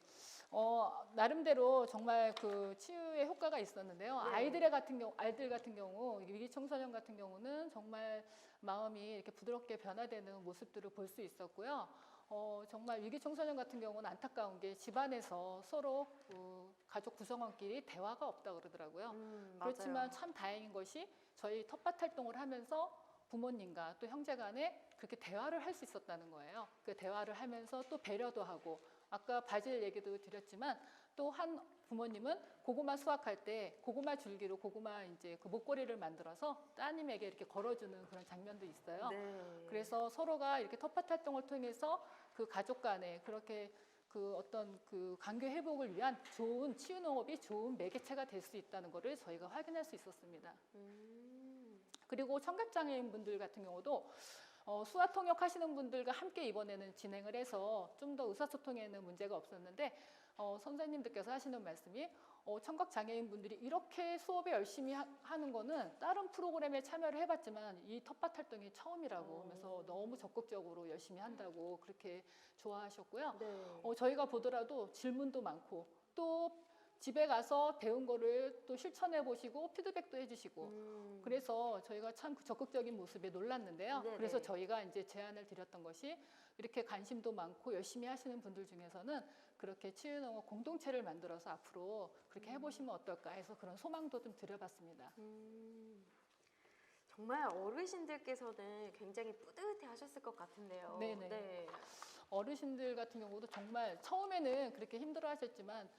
나름대로 정말 그 치유의 효과가 있었는데요. 네. 아이들 같은 경우, 위기 청소년 같은 경우는 정말 마음이 이렇게 부드럽게 변화되는 모습들을 볼 수 있었고요. 정말 위기 청소년 같은 경우는 안타까운 게 집안에서 서로 가족 구성원끼리 대화가 없다 그러더라고요. 그렇지만 맞아요. 참 다행인 것이 저희 텃밭 활동을 하면서 부모님과 또 형제 간에 그렇게 대화를 할 수 있었다는 거예요. 그 대화를 하면서 또 배려도 하고, 아까 바질 얘기도 드렸지만 또 한 부모님은 고구마 수확할 때 고구마 줄기로 고구마 이제 그 목걸이를 만들어서 따님에게 이렇게 걸어주는 그런 장면도 있어요. 네. 그래서 서로가 이렇게 텃밭 활동을 통해서 그 가족 간에 그렇게 그 어떤 그 관계 회복을 위한 좋은 치유 농업이 좋은 매개체가 될 수 있다는 것을 저희가 확인할 수 있었습니다. 그리고 청각장애인 분들 같은 경우도 수화 통역 하시는 분들과 함께 이번에는 진행을 해서 좀 더 의사소통에는 문제가 없었는데 선생님들께서 하시는 말씀이 청각장애인 분들이 이렇게 수업에 열심히 하는 거는 다른 프로그램에 참여를 해봤지만 이 텃밭 활동이 처음이라고 하면서 너무 적극적으로 열심히 한다고 그렇게 좋아하셨고요. 네. 저희가 보더라도 질문도 많고 또 집에 가서 배운 거를 또 실천해 보시고 피드백도 해주시고 그래서 저희가 참 그 적극적인 모습에 놀랐는데요. 네네. 그래서 저희가 이제 제안을 드렸던 것이 이렇게 관심도 많고 열심히 하시는 분들 중에서는 그렇게 치유농업 공동체를 만들어서 앞으로 그렇게 해보시면 어떨까 해서 그런 소망도 좀 드려봤습니다. 정말 어르신들께서는 굉장히 뿌듯해 하셨을 것 같은데요. 네네. 네. 어르신들 같은 경우도 정말 처음에는 그렇게 힘들어 하셨지만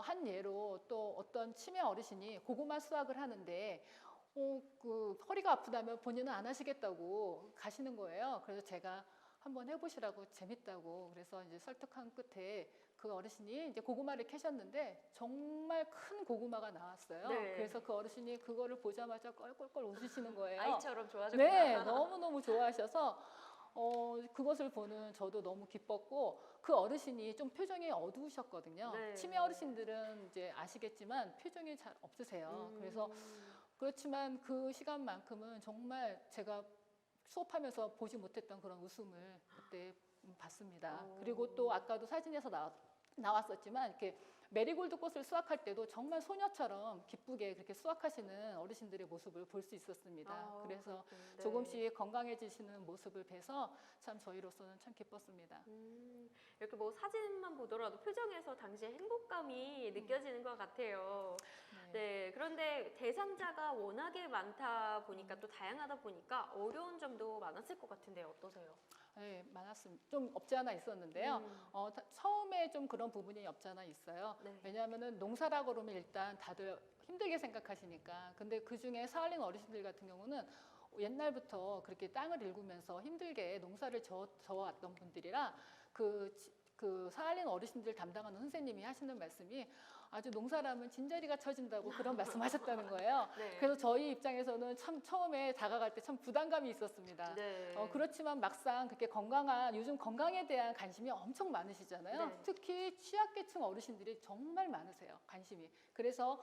한 예로 또 어떤 치매 어르신이 고구마 수확을 하는데 그 허리가 아프다면 본인은 안 하시겠다고 가시는 거예요. 그래서 제가 한번 해보시라고 재밌다고 그래서 이제 설득한 끝에 그 어르신이 이제 고구마를 캐셨는데 정말 큰 고구마가 나왔어요. 네. 그래서 그 어르신이 그거를 보자마자 껄껄껄 웃으시는 거예요. 아이처럼 좋아하셨구나. 네, 너무너무 좋아하셔서 그것을 보는 저도 너무 기뻤고 그 어르신이 좀 표정이 어두우셨거든요. 네. 치매 어르신들은 이제 아시겠지만 표정이 잘 없으세요. 그래서 그렇지만 그 시간만큼은 정말 제가 수업하면서 보지 못했던 그런 웃음을 그때 봤습니다. 그리고 또 아까도 사진에서 나왔었지만 이렇게 메리골드 꽃을 수확할 때도 정말 소녀처럼 기쁘게 그렇게 수확하시는 어르신들의 모습을 볼 수 있었습니다. 그래서 그렇군요. 네. 조금씩 건강해지시는 모습을 뵈서 참 저희로서는 참 기뻤습니다. 이렇게 뭐 사진만 보더라도 표정에서 당시의 행복감이 느껴지는 것 같아요. 네. 그런데 대상자가 워낙에 많다 보니까 또 다양하다 보니까 어려운 점도 많았을 것 같은데 어떠세요? 네, 많았습니다. 좀 없지 않아 있었는데요. 처음에 좀 그런 부분이 없지 않아 있어요. 네. 왜냐하면은 농사라 그러면 일단 다들 힘들게 생각하시니까. 근데 그 중에 사할린 어르신들 같은 경우는 옛날부터 그렇게 땅을 일구면서 힘들게 농사를 저어왔던 분들이라 그 사할린 어르신들 담당하는 선생님이 하시는 말씀이 아주 농사라면 진저리가 쳐진다고 그런 말씀하셨다는 거예요. 네. 그래서 저희 입장에서는 참 처음에 다가갈 때 참 부담감이 있었습니다. 네. 그렇지만 막상 그렇게 요즘 건강에 대한 관심이 엄청 많으시잖아요. 네. 특히 취약계층 어르신들이 정말 많으세요. 관심이. 그래서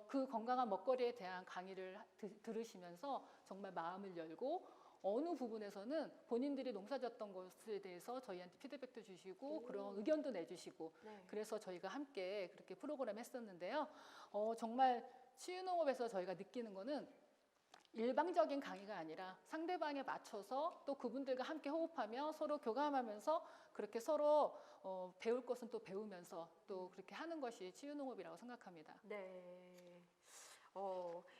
그 건강한 먹거리에 대한 강의를 들으시면서 정말 마음을 열고 어느 부분에서는 본인들이 농사졌던 것에 대해서 저희한테 피드백도 주시고 그런 의견도 내주시고 네. 그래서 저희가 함께 그렇게 프로그램 했었는데요. 정말 치유농업에서 저희가 느끼는 거는 일방적인 강의가 아니라 상대방에 맞춰서 또 그분들과 함께 호흡하며 서로 교감하면서 그렇게 서로 배울 것은 또 배우면서 또 그렇게 하는 것이 치유농업이라고 생각합니다. 네.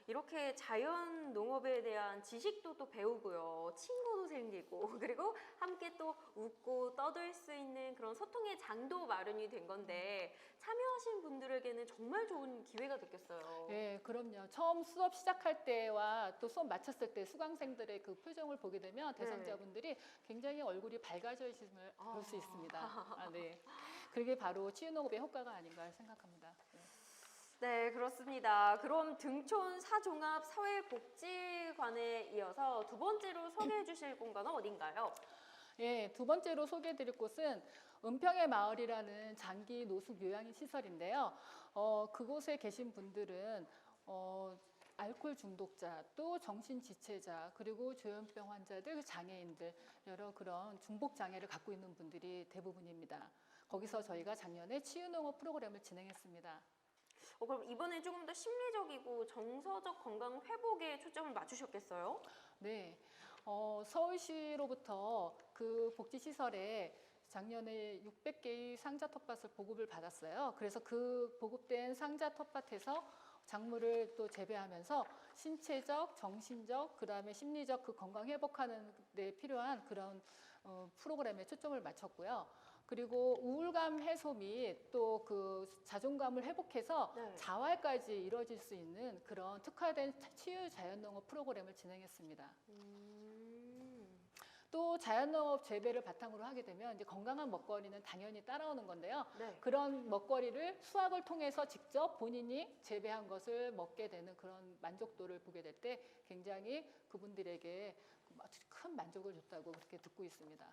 이렇게 자연 농업에 대한 지식도 또 배우고요. 친구도 생기고, 그리고 함께 또 웃고 떠들 수 있는 그런 소통의 장도 마련이 된 건데, 참여하신 분들에게는 정말 좋은 기회가 됐겠어요. 네, 그럼요. 처음 수업 시작할 때와 또 수업 마쳤을 때 수강생들의 그 표정을 보게 되면 대상자분들이 굉장히 얼굴이 밝아지심을 볼 수 있습니다. 네. 그게 바로 치유농업의 효과가 아닌가 생각합니다. 네. 네, 그렇습니다. 그럼 등촌 사종합 사회복지관에 이어서 두 번째로 소개해 주실 공간은 어딘가요? 예, 두 번째로 소개해드릴 곳은 은평의 마을이라는 장기 노숙 요양인 시설인데요. 그곳에 계신 분들은 알코올 중독자, 또 정신지체자, 그리고 조현병 환자들, 장애인들, 여러 그런 중복 장애를 갖고 있는 분들이 대부분입니다. 거기서 저희가 작년에 치유농업 프로그램을 진행했습니다. 그럼 이번엔 조금 더 심리적이고 정서적 건강 회복에 초점을 맞추셨겠어요? 네, 서울시로부터 그 복지시설에 작년에 600개의 상자 텃밭을 보급을 받았어요. 그래서 그 보급된 상자 텃밭에서 작물을 또 재배하면서 신체적, 정신적, 그다음에 심리적 그 건강 회복하는 데 필요한 그런 프로그램에 초점을 맞췄고요. 그리고 우울감 해소 및 또 그 자존감을 회복해서 네. 자활까지 이루어질 수 있는 그런 특화된 치유 자연농업 프로그램을 진행했습니다. 또 자연농업 재배를 바탕으로 하게 되면 이제 건강한 먹거리는 당연히 따라오는 건데요. 네. 그런 먹거리를 수확을 통해서 직접 본인이 재배한 것을 먹게 되는 그런 만족도를 보게 될 때 굉장히 그분들에게 큰 만족을 줬다고 그렇게 듣고 있습니다.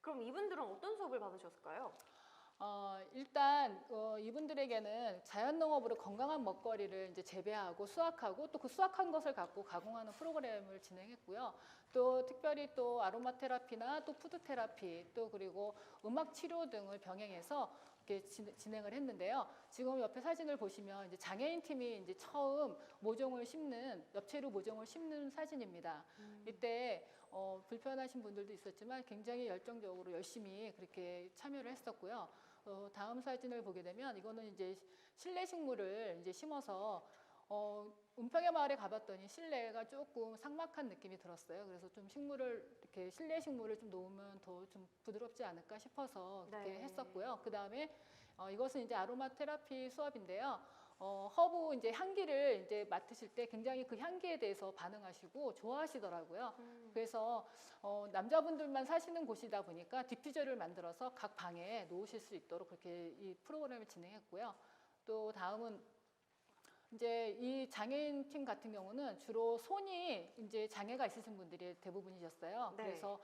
그럼 이분들은 어떤 수업을 받으셨을까요? 일단 이분들에게는 자연농업으로 건강한 먹거리를 이제 재배하고 수확하고 또 그 수확한 것을 갖고 가공하는 프로그램을 진행했고요. 또 특별히 또 아로마 테라피나 또 푸드 테라피 또 그리고 음악 치료 등을 병행해서 이렇게 진행을 했는데요. 지금 옆에 사진을 보시면 이제 장애인 팀이 이제 처음 모종을 심는 엽채로 모종을 심는 사진입니다. 이때 불편하신 분들도 있었지만 굉장히 열정적으로 열심히 그렇게 참여를 했었고요. 다음 사진을 보게 되면 이거는 이제 실내 식물을 이제 심어서 은평의 마을에 가봤더니 실내가 조금 삭막한 느낌이 들었어요. 그래서 좀 식물을 이렇게 실내 식물을 좀 놓으면 더 좀 부드럽지 않을까 싶어서 그렇게 네. 했었고요. 그 다음에 이것은 이제 아로마 테라피 수업인데요. 허브 이제 향기를 이제 맡으실 때 굉장히 그 향기에 대해서 반응하시고 좋아하시더라고요. 그래서 남자분들만 사시는 곳이다 보니까 디퓨저를 만들어서 각 방에 놓으실 수 있도록 그렇게 이 프로그램을 진행했고요. 또 다음은 이제 이 장애인 팀 같은 경우는 주로 손이 이제 장애가 있으신 분들이 대부분이셨어요. 네. 그래서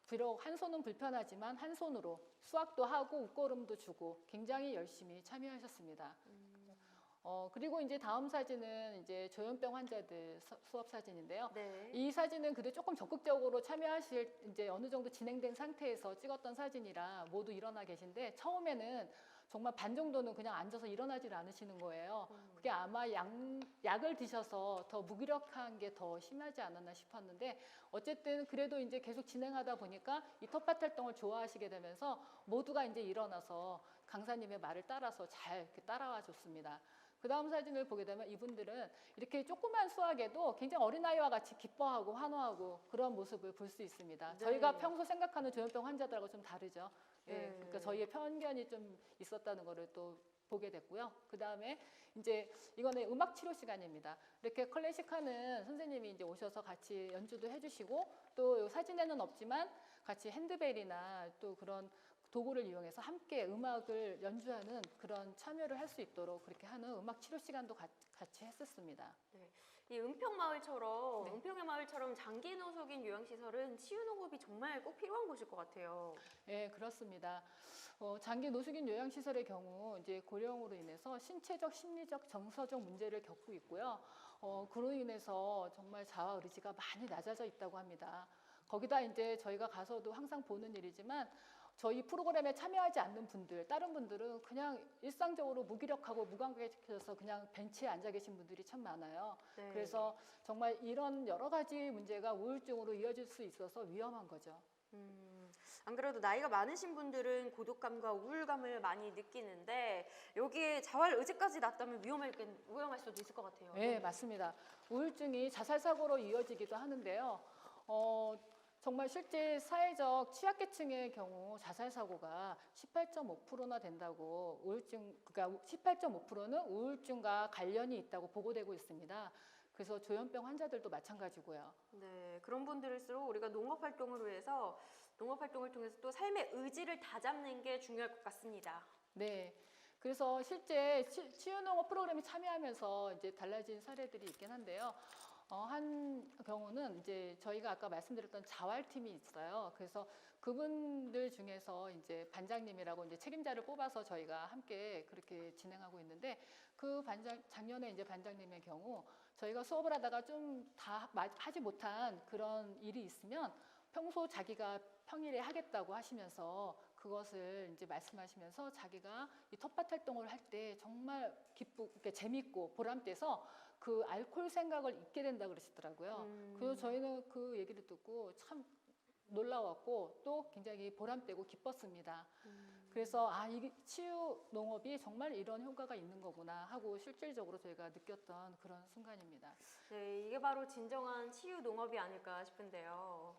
비록 한 손은 불편하지만 한 손으로 수확도 하고 웃걸음도 주고 굉장히 열심히 참여하셨습니다. 그리고 이제 다음 사진은 이제 조현병 환자들 수업 사진인데요. 네. 이 사진은 그래도 조금 적극적으로 참여하실 이제 어느 정도 진행된 상태에서 찍었던 사진이라 모두 일어나 계신데 처음에는 정말 반 정도는 그냥 앉아서 일어나질 않으시는 거예요. 그게 아마 약을 드셔서 더 무기력한 게 더 심하지 않았나 싶었는데 어쨌든 그래도 이제 계속 진행하다 보니까 이 텃밭 활동을 좋아하시게 되면서 모두가 이제 일어나서 강사님의 말을 따라서 잘 이렇게 따라와 줬습니다. 그 다음 사진을 보게 되면 이분들은 이렇게 조그만 수확에도 굉장히 어린아이와 같이 기뻐하고 환호하고 그런 모습을 볼 수 있습니다. 네. 저희가 평소 생각하는 조현병 환자들하고 좀 다르죠. 네. 그러니까 저희의 편견이 좀 있었다는 거를 또 보게 됐고요. 그 다음에 이제 이거는 음악 치료 시간입니다. 이렇게 클래식하는 선생님이 이제 오셔서 같이 연주도 해주시고 또 사진에는 없지만 같이 핸드벨이나 또 그런 도구를 이용해서 함께 음악을 연주하는 그런 참여를 할 수 있도록 그렇게 하는 음악 치료 시간도 같이 했었습니다. 이 은평마을처럼 네. 은평의 마을처럼 장기 노숙인 요양시설은 치유농업이 정말 꼭 필요한 곳일 것 같아요. 네, 그렇습니다. 장기 노숙인 요양시설의 경우 이제 고령으로 인해서 신체적, 심리적, 정서적 문제를 겪고 있고요. 그로 인해서 정말 자아 의지가 많이 낮아져 있다고 합니다. 거기다 이제 저희가 가서도 항상 보는 일이지만 저희 프로그램에 참여하지 않는 분들, 다른 분들은 그냥 일상적으로 무기력하고 무감각해져서 그냥 벤치에 앉아 계신 분들이 참 많아요. 네. 그래서 정말 이런 여러 가지 문제가 우울증으로 이어질 수 있어서 위험한 거죠. 안 그래도 나이가 많으신 분들은 고독감과 우울감을 많이 느끼는데 여기에 자활 의지까지 났다면 위험할 수도 있을 것 같아요. 네, 맞습니다. 우울증이 자살 사고로 이어지기도 하는데요. 정말 실제 사회적 취약계층의 경우 자살 사고가 18.5%나 된다고 그러니까 18.5%는 우울증과 관련이 있다고 보고되고 있습니다. 그래서 조현병 환자들도 마찬가지고요. 네, 그런 분들일수록 우리가 농업 활동을 위해서 농업 활동을 통해서 또 삶의 의지를 다잡는 게 중요할 것 같습니다. 네. 그래서 실제 치유농업 프로그램에 참여하면서 이제 달라진 사례들이 있긴 한데요. 한 경우는 이제 저희가 아까 말씀드렸던 자활팀이 있어요. 그래서 그분들 중에서 이제 반장님이라고 이제 책임자를 뽑아서 저희가 함께 그렇게 진행하고 있는데 작년에 이제 반장님의 경우 저희가 수업을 하다가 좀 다 하지 못한 그런 일이 있으면 평소 자기가 평일에 하겠다고 하시면서 그것을 이제 말씀하시면서 자기가 이 텃밭 활동을 할 때 정말 기쁘게 재밌고 보람돼서 그 알코올 생각을 잊게 된다 그러시더라고요. 그래서 저희는 그 얘기를 듣고 참 놀라웠고 또 굉장히 보람되고 기뻤습니다. 그래서 이게 치유 농업이 정말 이런 효과가 있는 거구나 하고 실질적으로 저희가 느꼈던 그런 순간입니다. 네, 이게 바로 진정한 치유 농업이 아닐까 싶은데요.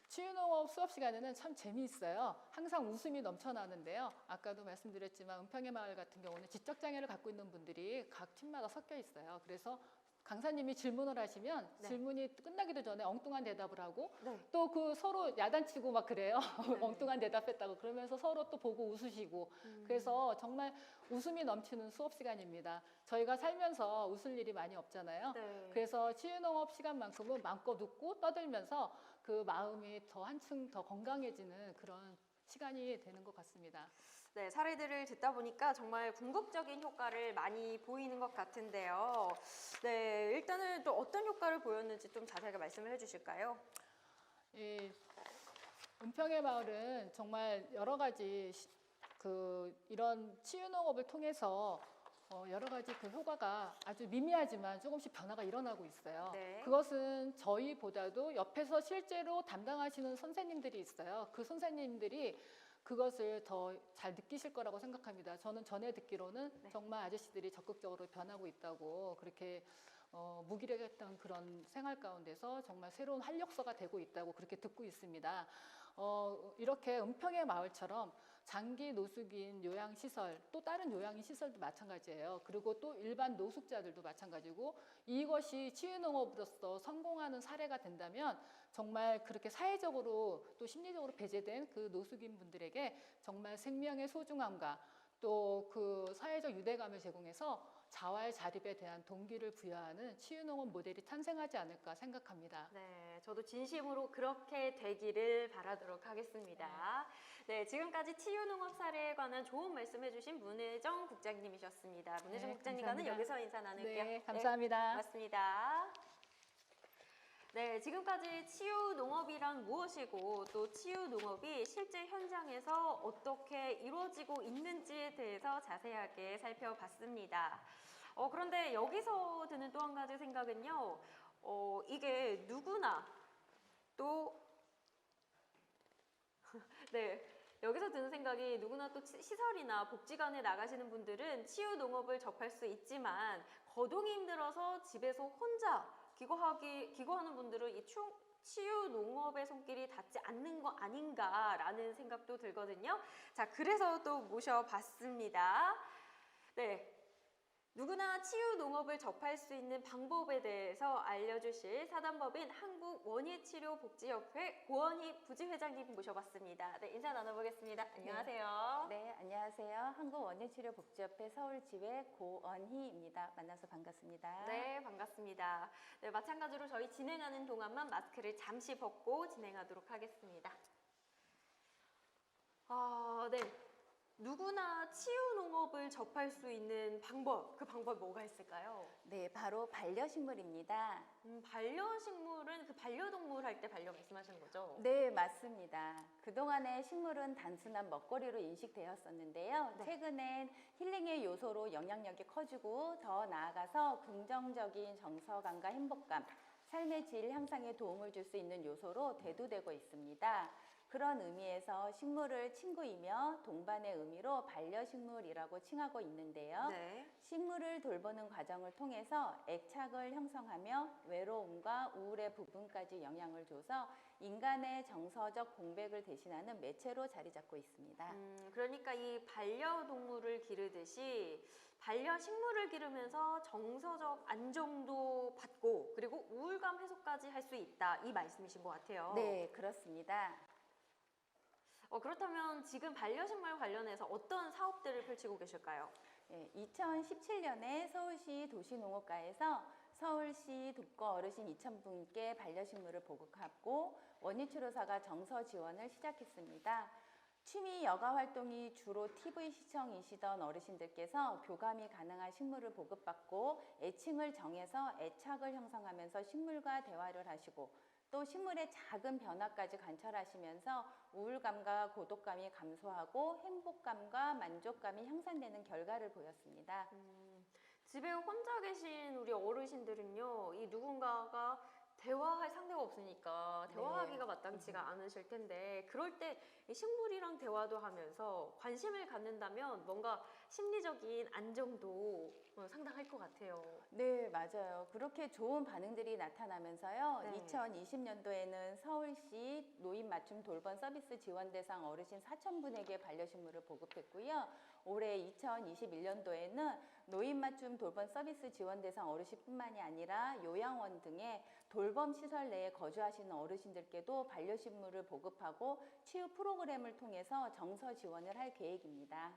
치유농업 수업 시간에는 참 재미있어요. 항상 웃음이 넘쳐나는데요. 아까도 말씀드렸지만 은평의 마을 같은 경우는 지적장애를 갖고 있는 분들이 각 팀마다 섞여 있어요. 그래서 강사님이 질문을 하시면 네. 질문이 끝나기도 전에 엉뚱한 대답을 하고 네. 또 그 서로 야단치고 막 그래요. 네. 엉뚱한 대답했다고 그러면서 서로 또 보고 웃으시고 그래서 정말 웃음이 넘치는 수업 시간입니다. 저희가 살면서 웃을 일이 많이 없잖아요. 네. 그래서 치유농업 시간만큼은 마음껏 웃고 떠들면서 그 마음이 더 한층 더 건강해지는 그런 시간이 되는 것 같습니다. 네, 사례들을 듣다 보니까 정말 궁극적인 효과를 많이 보이는 것 같은데요. 네, 일단은 또 어떤 효과를 보였는지 좀 자세하게 말씀을 해주실까요? 이 은평의 마을은 정말 여러 가지 이런 치유농업을 통해서 여러 가지 그 효과가 아주 미미하지만 조금씩 변화가 일어나고 있어요. 네. 그것은 저희보다도 옆에서 실제로 담당하시는 선생님들이 있어요. 그 선생님들이 그것을 더 잘 느끼실 거라고 생각합니다. 저는 전에 듣기로는 네. 정말 아저씨들이 적극적으로 변하고 있다고 그렇게 무기력했던 그런 생활 가운데서 정말 새로운 활력소가 되고 있다고 그렇게 듣고 있습니다. 이렇게 은평의 마을처럼 장기 노숙인 요양시설 또 다른 요양시설도 마찬가지예요. 그리고 또 일반 노숙자들도 마찬가지고 이것이 치유농업으로서 성공하는 사례가 된다면 정말 그렇게 사회적으로 또 심리적으로 배제된 그 노숙인 분들에게 정말 생명의 소중함과 또 그 사회적 유대감을 제공해서 자활 자립에 대한 동기를 부여하는 치유농업 모델이 탄생하지 않을까 생각합니다. 네, 저도 진심으로 그렇게 되기를 바라도록 하겠습니다. 네, 지금까지 치유농업 사례에 관한 좋은 말씀해주신 문혜정 국장님이셨습니다. 문혜정 네, 국장님과는 감사합니다. 여기서 인사 나눌게요. 네, 감사합니다. 고맙습니다. 네, 지금까지 치유 농업이란 무엇이고 또 치유 농업이 실제 현장에서 어떻게 이루어지고 있는지에 대해서 자세하게 살펴봤습니다. 그런데 여기서 드는 또 한 가지 생각은요, 이게 누구나 또 네. 여기서 드는 생각이 누구나 또 시설이나 복지관에 나가시는 분들은 치유 농업을 접할 수 있지만 거동이 힘들어서 집에서 혼자 기거하는 분들은 이 치유 농업의 손길이 닿지 않는 거 아닌가라는 생각도 들거든요. 자, 그래서 또 모셔봤습니다. 네. 누구나 치유 농업을 접할 수 있는 방법에 대해서 알려주실 사단법인 한국원예치료복지협회 고원희 부지회장님 모셔봤습니다. 네, 인사 나눠보겠습니다. 안녕하세요. 네, 안녕하세요. 한국원예치료복지협회 서울지회 고원희입니다. 만나서 반갑습니다. 네, 반갑습니다. 네, 마찬가지로 저희 진행하는 동안만 마스크를 잠시 벗고 진행하도록 하겠습니다. 네. 누구나 치유 농업을 접할 수 있는 방법, 그 방법 뭐가 있을까요? 네, 바로 반려식물입니다. 반려식물은 그 반려동물 할 때 반려 말씀하시는 거죠? 네, 맞습니다. 그동안의 식물은 단순한 먹거리로 인식되었었는데요. 네. 최근엔 힐링의 요소로 영향력이 커지고 더 나아가서 긍정적인 정서감과 행복감, 삶의 질 향상에 도움을 줄 수 있는 요소로 대두되고 있습니다. 그런 의미에서 식물을 친구이며 동반의 의미로 반려식물이라고 칭하고 있는데요. 네. 식물을 돌보는 과정을 통해서 애착을 형성하며 외로움과 우울의 부분까지 영향을 줘서 인간의 정서적 공백을 대신하는 매체로 자리 잡고 있습니다. 그러니까 이 반려동물을 기르듯이 반려식물을 기르면서 정서적 안정도 받고 그리고 우울감 해소까지 할 수 있다 이 말씀이신 것 같아요. 네, 그렇습니다. 그렇다면 지금 반려식물 관련해서 어떤 사업들을 펼치고 계실까요? 2017년에 서울시 도시농업과에서 서울시 독거 어르신 2,000분께 반려식물을 보급하고 원예치료사가 정서 지원을 시작했습니다. 취미 여가 활동이 주로 TV 시청이시던 어르신들께서 교감이 가능한 식물을 보급받고 애칭을 정해서 애착을 형성하면서 식물과 대화를 하시고 또 식물의 작은 변화까지 관찰하시면서 우울감과 고독감이 감소하고 행복감과 만족감이 향상되는 결과를 보였습니다. 집에 혼자 계신 우리 어르신들은요, 이 누군가가 대화할 상대가 없으니까 대화하기가 마땅치가 않으실 텐데, 그럴 때 이 식물이랑 대화도 하면서 관심을 갖는다면 뭔가 심리적인 안정도 상당할 것 같아요. 네, 맞아요. 그렇게 좋은 반응들이 나타나면서요. 네. 2020년도에는 서울시 노인 맞춤 돌봄 서비스 지원 대상 어르신 4,000분에게 반려식물을 보급했고요. 올해 2021년도에는 노인 맞춤 돌봄 서비스 지원 대상 어르신뿐만이 아니라 요양원 등의 돌봄 시설 내에 거주하시는 어르신들께도 반려식물을 보급하고 치유 프로그램을 통해서 정서 지원을 할 계획입니다.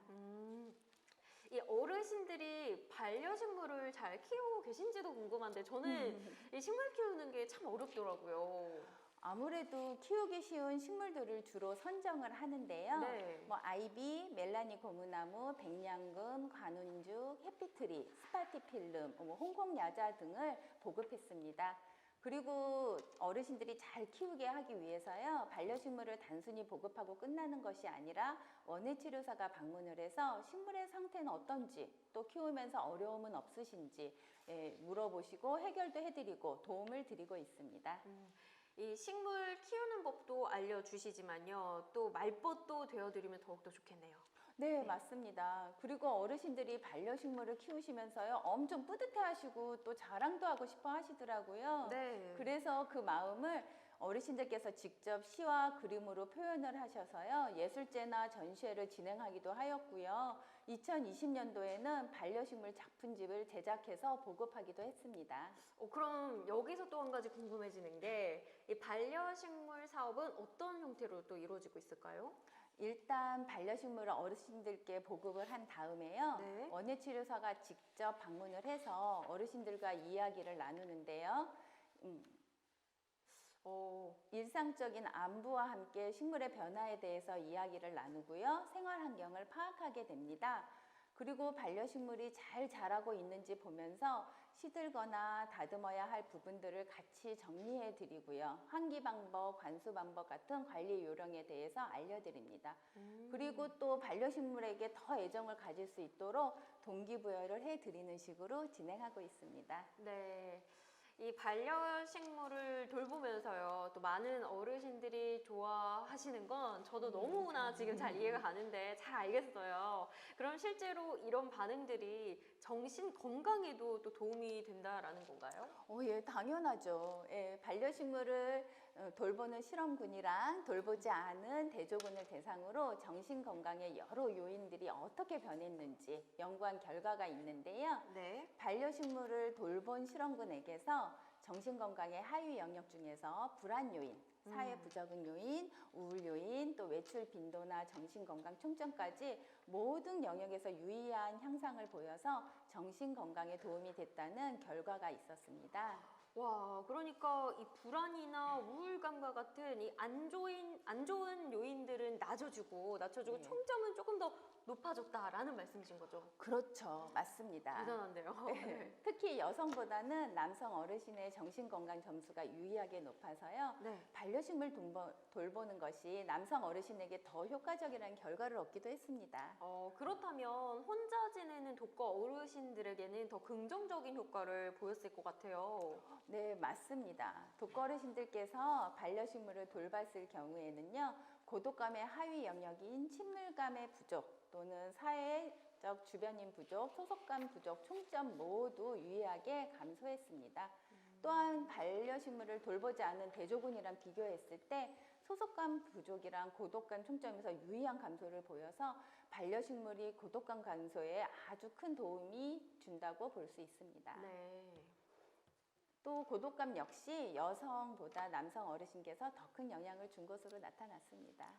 이 어르신들이 반려식물을 잘 키우고 계신지도 궁금한데, 저는 이 식물 키우는 게 참 어렵더라고요. 아무래도 키우기 쉬운 식물들을 주로 선정을 하는데요. 네. 뭐 아이비, 멜라니 고무나무, 백냥금, 관운죽, 해피트리, 스파티필름, 홍콩 야자 등을 보급했습니다. 그리고 어르신들이 잘 키우게 하기 위해서요. 반려식물을 단순히 보급하고 끝나는 것이 아니라 원예치료사가 방문을 해서 식물의 상태는 어떤지, 또 키우면서 어려움은 없으신지 물어보시고 해결도 해드리고 도움을 드리고 있습니다. 이 식물 키우는 법도 알려주시지만요, 또 말벗도 되어드리면 더욱더 좋겠네요. 네, 맞습니다. 그리고 어르신들이 반려식물을 키우시면서요, 엄청 뿌듯해하시고 또 자랑도 하고 싶어 하시더라고요. 네. 그래서 그 마음을 어르신들께서 직접 시와 그림으로 표현을 하셔서요, 예술제나 전시회를 진행하기도 하였고요. 2020년도에는 반려식물 작품집을 제작해서 보급하기도 했습니다. 그럼 여기서 또 한 가지 궁금해지는 게, 이 반려식물 사업은 어떤 형태로 또 이루어지고 있을까요? 일단 반려식물을 어르신들께 보급을 한 다음에요. 네. 원예치료사가 직접 방문을 해서 어르신들과 이야기를 나누는데요. 일상적인 안부와 함께 식물의 변화에 대해서 이야기를 나누고요. 생활 환경을 파악하게 됩니다. 그리고 반려식물이 잘 자라고 있는지 보면서 시들거나 다듬어야 할 부분들을 같이 정리해 드리고요. 환기 방법, 관수 방법 같은 관리 요령에 대해서 알려드립니다. 그리고 또 반려식물에게 더 애정을 가질 수 있도록 동기부여를 해 드리는 식으로 진행하고 있습니다. 네. 이 반려식물을 돌보면서요, 또 많은 어르신들이 좋아하시는 건 저도 너무나 지금 잘 이해가 가는데 잘 알겠어요. 그럼 실제로 이런 반응들이 정신 건강에도 또 도움이 된다라는 건가요? 예, 당연하죠. 예, 반려식물을 돌보는 실험군이랑 돌보지 않은 대조군을 대상으로 정신 건강의 여러 요인들이 어떻게 변했는지 연구한 결과가 있는데요. 네. 반려식물을 돌본 실험군에게서 정신건강의 하위 영역 중에서 불안 요인, 사회 부적응 요인, 우울 요인, 또 외출 빈도나 정신건강 총점까지 모든 영역에서 유의한 향상을 보여서 정신건강에 도움이 됐다는 결과가 있었습니다. 와, 그러니까 이 불안이나 우울감과 같은 이 안 좋은 요인들은 낮춰주고 네. 총점은 조금 더 높아졌다라는 말씀이신 거죠? 그렇죠. 맞습니다. 대단한데요. 네. 특히 여성보다는 남성 어르신의 정신건강 점수가 유의하게 높아서요. 네. 반려식물 돌보는 것이 남성 어르신에게 더 효과적이라는 결과를 얻기도 했습니다. 그렇다면 혼자 지내는 독거 어르신들에게는 더 긍정적인 효과를 보였을 것 같아요. 네, 맞습니다. 독거 어르신들께서 반려식물을 돌봤을 경우에는요, 고독감의 하위 영역인 친밀감의 부족 또는 사회적 주변인 부족, 소속감 부족, 총점 모두 유의하게 감소했습니다. 또한 반려식물을 돌보지 않은 대조군이랑 비교했을 때 소속감 부족이랑 고독감 총점에서 유의한 감소를 보여서 반려식물이 고독감 감소에 아주 큰 도움이 준다고 볼 수 있습니다. 네. 또 고독감 역시 여성보다 남성 어르신께서 더 큰 영향을 준 것으로 나타났습니다.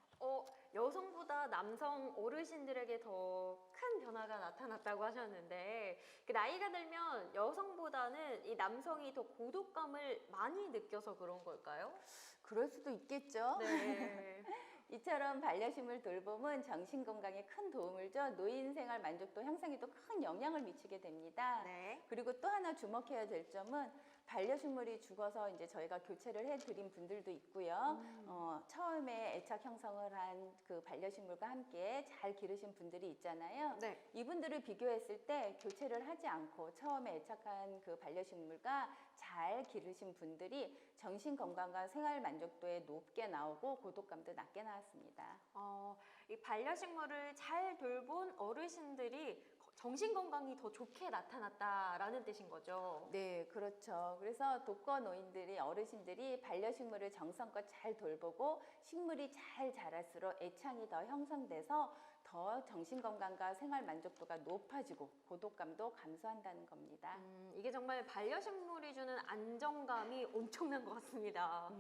여성보다 남성 어르신들에게 더 큰 변화가 나타났다고 하셨는데, 그 나이가 들면 여성보다는 이 남성이 더 고독감을 많이 느껴서 그런 걸까요? 그럴 수도 있겠죠. 네. 이처럼 반려식물 돌봄은 정신건강에 큰 도움을 줘 노인 생활 만족도 향상에도 큰 영향을 미치게 됩니다. 네. 그리고 또 하나 주목해야 될 점은 반려식물이 죽어서 이제 저희가 교체를 해드린 분들도 있고요. 처음에 애착 형성을 한 그 반려식물과 함께 잘 기르신 분들이 있잖아요. 네. 이분들을 비교했을 때 교체를 하지 않고 처음에 애착한 그 반려식물과 잘 기르신 분들이 정신 건강과 생활 만족도에 높게 나오고 고독감도 낮게 나왔습니다. 이 반려식물을 잘 돌본 어르신들이 정신 건강이 더 좋게 나타났다라는 뜻인 거죠. 네, 그렇죠. 그래서 독거 노인들이 어르신들이 반려식물을 정성껏 잘 돌보고 식물이 잘 자랄수록 애착이 더 형성돼서 더 정신 건강과 생활 만족도가 높아지고 고독감도 감소한다는 겁니다. 이게 정말 반려식물이 주는 안정감이 엄청난 것 같습니다.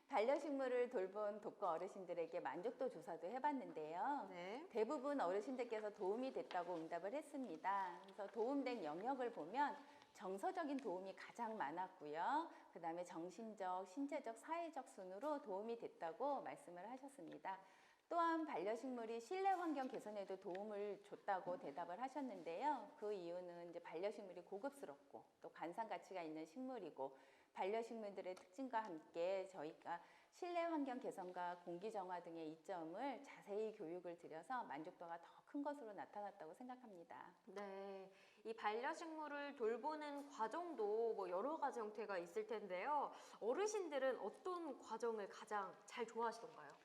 반려식물을 돌본 독거 어르신들에게 만족도 조사도 해봤는데요. 네. 대부분 어르신들께서 도움이 됐다고 응답을 했습니다. 그래서 도움된 영역을 보면 정서적인 도움이 가장 많았고요. 그 다음에 정신적, 신체적, 사회적 순으로 도움이 됐다고 말씀을 하셨습니다. 또한 반려식물이 실내 환경 개선에도 도움을 줬다고 대답을 하셨는데요. 그 이유는 이제 반려식물이 고급스럽고 또 관상 가치가 있는 식물이고 반려식물들의 특징과 함께 저희가 실내 환경 개선과 공기 정화 등의 이점을 자세히 교육을 드려서 만족도가 더 큰 것으로 나타났다고 생각합니다. 네. 이 반려식물을 돌보는 과정도 뭐 여러 가지 형태가 있을 텐데요. 어르신들은 어떤 과정을 가장 잘 좋아하시던가요?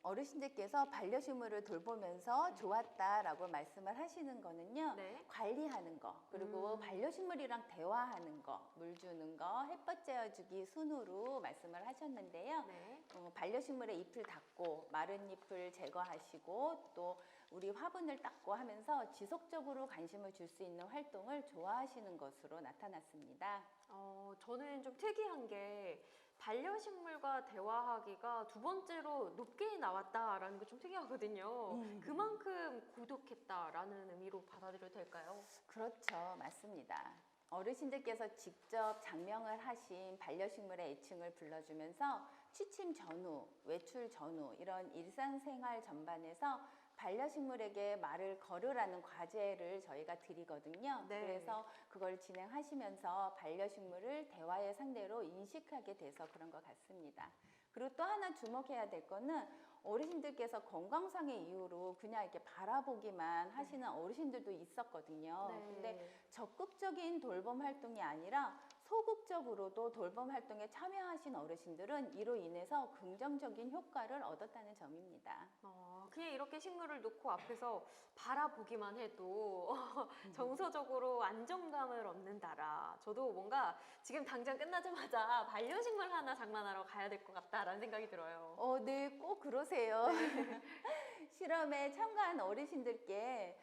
어르신들께서 반려식물을 돌보면서 좋았다라고 말씀을 하시는 거는요. 네. 관리하는 거, 그리고 반려식물이랑 대화하는 거, 물 주는 거, 햇볕 쬐어주기 순으로 말씀을 하셨는데요. 네. 반려식물의 잎을 닦고 마른 잎을 제거하시고 또 우리 화분을 닦고 하면서 지속적으로 관심을 줄 수 있는 활동을 좋아하시는 것으로 나타났습니다. 저는 좀 특이한 게 반려식물과 대화하기가 두 번째로 높게 나왔다라는 게 좀 특이하거든요. 그만큼 고독했다라는 의미로 받아들여도 될까요? 그렇죠. 맞습니다. 어르신들께서 직접 장명을 하신 반려식물의 애칭을 불러주면서 취침 전후, 외출 전후 이런 일상생활 전반에서 반려식물에게 말을 걸으라는 과제를 저희가 드리거든요. 네. 그래서 그걸 진행하시면서 반려식물을 대화의 상대로 인식하게 돼서 그런 것 같습니다. 그리고 또 하나 주목해야 될 거는 어르신들께서 건강상의 이유로 그냥 이렇게 바라보기만 하시는 어르신들도 있었거든요. 네. 근데 적극적인 돌봄 활동이 아니라 소극적으로도 돌봄 활동에 참여하신 어르신들은 이로 인해서 긍정적인 효과를 얻었다는 점입니다. 그냥 이렇게 식물을 놓고 앞에서 바라보기만 해도 정서적으로 안정감을 얻는다라. 저도 뭔가 지금 당장 끝나자마자 반려식물 하나 장만하러 가야 될 것 같다라는 생각이 들어요. 네, 꼭 그러세요. 실험에 참가한 어르신들께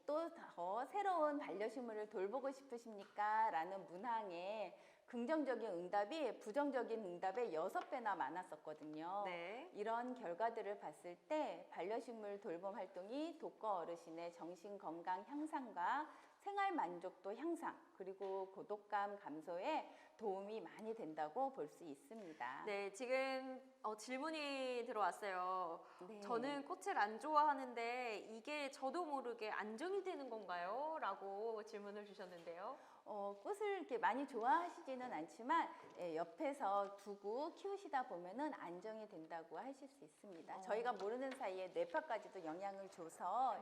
또 더 새로운 반려식물을 돌보고 싶으십니까? 라는 문항에 긍정적인 응답이 부정적인 응답의 6배나 많았었거든요. 네. 이런 결과들을 봤을 때 반려식물 돌봄 활동이 독거 어르신의 정신 건강 향상과 생활 만족도 향상 그리고 고독감 감소에 도움이 많이 된다고 볼 수 있습니다. 네, 지금 질문이 들어왔어요. 네. 저는 꽃을 안 좋아하는데 이게 저도 모르게 안정이 되는 건가요? 라고 질문을 주셨는데요. 꽃을 이렇게 많이 좋아하시지는 않지만 옆에서 두고 키우시다 보면은 안정이 된다고 하실 수 있습니다. 저희가 모르는 사이에 뇌파까지도 영향을 줘서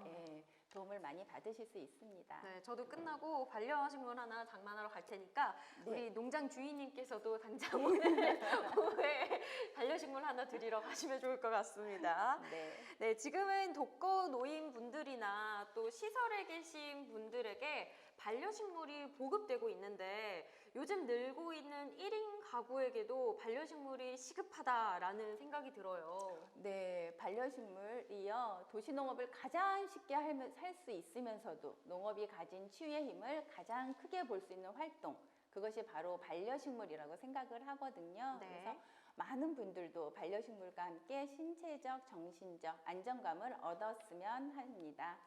도움을 많이 받으실 수 있습니다. 네, 저도 끝나고 반려식물 하나 장만하러 갈 테니까 네. 우리 농장 주인님께서도 당장 오늘 오후에 반려식물 하나 드리러 가시면 좋을 것 같습니다. 네. 네, 지금은 독거 노인분들이나 또 시설에 계신 분들에게 반려식물이 보급되고 있는데 요즘 늘고 있는 1인 가구에게도 반려식물이 시급하다라는 생각이 들어요. 네, 반려식물이요. 도시농업을 가장 쉽게 할 수 있으면서도 농업이 가진 치유의 힘을 가장 크게 볼 수 있는 활동. 그것이 바로 반려식물이라고 생각을 하거든요. 네. 그래서 많은 분들도 반려식물과 함께 신체적, 정신적 안정감을 얻었으면 합니다.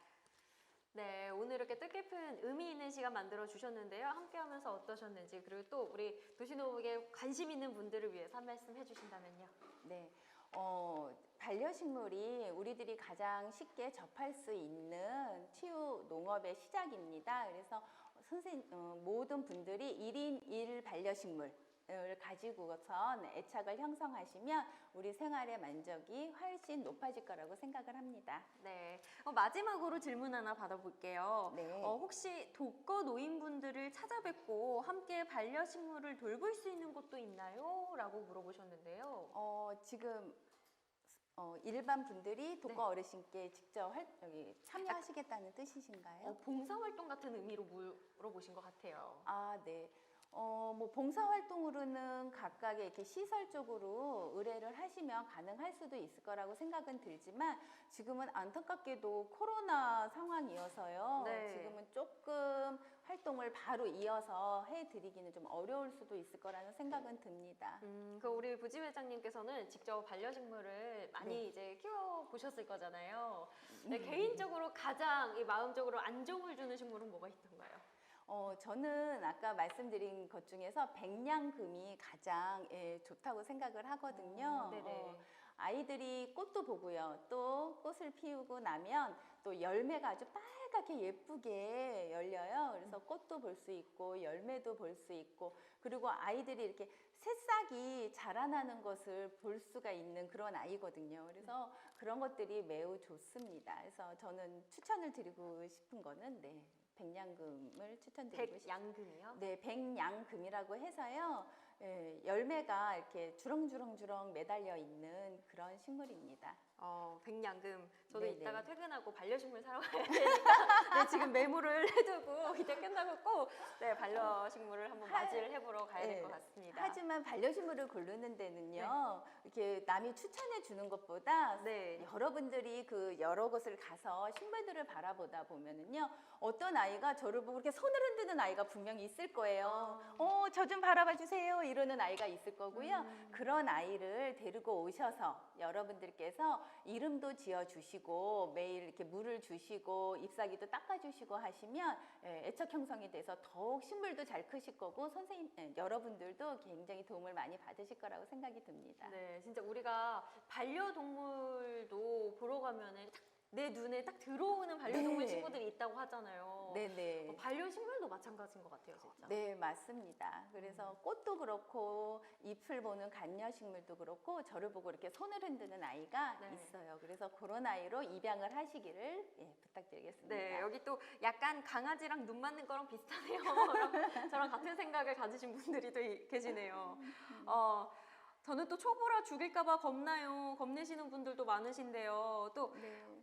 네, 오늘 이렇게 뜻깊은 의미 있는 시간 만들어 주셨는데요. 함께 하면서 어떠셨는지, 그리고 또 우리 도시농업에 관심 있는 분들을 위해서 한 말씀 해주신다면요. 네. 반려식물이 우리들이 가장 쉽게 접할 수 있는 치유 농업의 시작입니다. 그래서 모든 분들이 1인 1 반려식물을 가지고선 애착을 형성하시면 우리 생활의 만족이 훨씬 높아질 거라고 생각을 합니다. 네. 마지막으로 질문 하나 받아볼게요. 네. 혹시 독거 노인분들을 찾아뵙고 함께 반려식물을 돌볼 수 있는 곳도 있나요? 라고 물어보셨는데요. 지금 일반 분들이 독거 네. 어르신께 직접 여기 참여하시겠다는 뜻이신가요? 봉사활동 같은 의미로 물어보신 것 같아요. 아, 네. 뭐 봉사활동으로는 각각의 이렇게 시설 쪽으로 의뢰를 하시면 가능할 수도 있을 거라고 생각은 들지만 지금은 안타깝게도 코로나 상황이어서요. 네. 지금은 조금 활동을 바로 이어서 해드리기는 좀 어려울 수도 있을 거라는 생각은 듭니다. 그 우리 부지 회장님께서는 직접 반려식물을 많이 네. 이제 키워보셨을 거잖아요. 네, 개인적으로 가장 이 마음적으로 안정을 주는 식물은 뭐가 있던가요? 저는 아까 말씀드린 것 중에서 백냥금이 가장 좋다고 생각을 하거든요. 네네. 아이들이 꽃도 보고요. 또 꽃을 피우고 나면 또 열매가 아주 빨갛게 예쁘게 열려요. 그래서 꽃도 볼 수 있고 열매도 볼 수 있고 그리고 아이들이 이렇게 새싹이 자라나는 것을 볼 수가 있는 그런 아이거든요. 그래서 그런 것들이 매우 좋습니다. 그래서 저는 추천을 드리고 싶은 거는 백냥금을 추천드리고 싶습니다. 백양금이요? 네, 백냥금이라고 해서요. 열매가 이렇게 주렁주렁주렁 매달려 있는 그런 식물입니다. 백양금. 저도 네네. 이따가 퇴근하고 반려식물 사러 가야 되니까 네, 지금 메모를 해두고 이제 끝나고 꼭 반려식물을 한번 맞이를 해보러 가야 될 것 같습니다. 하지만 반려식물을 고르는 데는요, 이렇게 남이 추천해 주는 것보다 네. 여러분들이 그 여러 곳을 가서 식물들을 바라보다 보면은요, 어떤 아이가 저를 보고 이렇게 손을 흔드는 아이가 분명히 있을 거예요. 저 좀 바라봐 주세요. 이러는 아이가 있을 거고요. 그런 아이를 데리고 오셔서 여러분들께서 이름도 지어 주시고 매일 이렇게 물을 주시고 잎사귀도 닦아 주시고 하시면 애착 형성이 돼서 더욱 식물도 잘 크실 거고 여러분들도 굉장히 도움을 많이 받으실 거라고 생각이 듭니다. 네, 진짜 우리가 반려동물도 보러 가면은 내 눈에 딱 들어오는 반려동물 네. 친구들이 있다고 하잖아요. 네네. 반려식물도 마찬가지인 것 같아요, 진짜. 네, 맞습니다. 그래서 꽃도 그렇고 잎을 보는 관여식물도 그렇고 저를 보고 이렇게 손을 흔드는 아이가 네. 있어요. 그래서 그런 아이로 입양을 하시기를 부탁드리겠습니다. 네, 여기 또 약간 강아지랑 눈 맞는 거랑 비슷하네요. 저랑 같은 생각을 가지신 분들이 또 계시네요. 저는 또 초보라 죽일까봐 겁나요. 겁내시는 분들도 많으신데요. 또 네.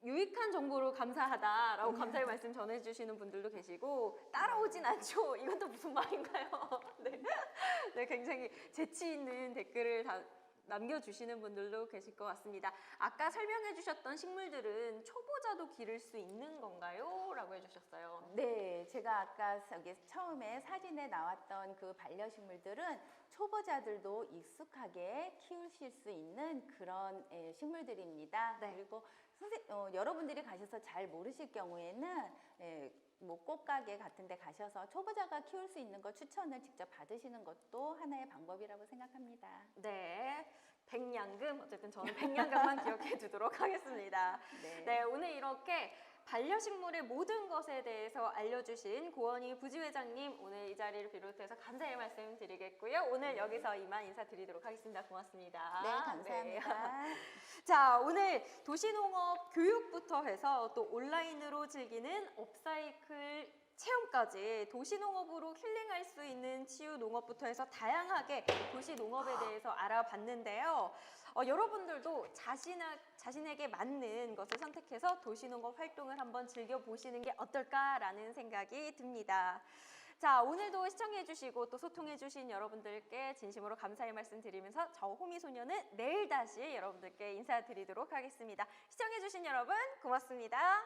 유익한 정보로 감사하다라고 감사의 말씀 전해주시는 분들도 계시고 따라오진 않죠. 이건 또 무슨 말인가요? 네. 네, 굉장히 재치 있는 댓글을 남겨주시는 분들도 계실 것 같습니다. 아까 설명해 주셨던 식물들은 초보자도 기를 수 있는 건가요? 라고 해주셨어요. 네, 제가 아까 여기 처음에 사진에 나왔던 그 반려식물들은 초보자들도 익숙하게 키우실 수 있는 그런 식물들입니다. 네. 그리고 여러분들이 가셔서 잘 모르실 경우에는 뭐 꽃가게 같은 데 가셔서 초보자가 키울 수 있는 거 추천을 직접 받으시는 것도 하나의 방법이라고 생각합니다. 네, 백냥금. 어쨌든 저는 백냥금만 기억해 두도록 하겠습니다. 네, 오늘 이렇게 반려식물의 모든 것에 대해서 알려주신 고원희 부지회장님 오늘 이 자리를 비롯해서 감사의 말씀 드리겠고요. 오늘 여기서 이만 인사드리도록 하겠습니다. 고맙습니다. 네, 감사합니다. 네. 자, 오늘 도시농업 교육부터 해서 또 온라인으로 즐기는 업사이클 체험까지 도시농업으로 힐링할 수 있는 치유농업부터 해서 다양하게 도시농업에 대해서 알아봤는데요. 여러분들도 자신에게 맞는 것을 선택해서 도시농업 활동을 한번 즐겨보시는 게 어떨까라는 생각이 듭니다. 자, 오늘도 시청해주시고 또 소통해주신 여러분들께 진심으로 감사의 말씀 드리면서 저 호미소녀는 내일 다시 여러분들께 인사드리도록 하겠습니다. 시청해주신 여러분 고맙습니다.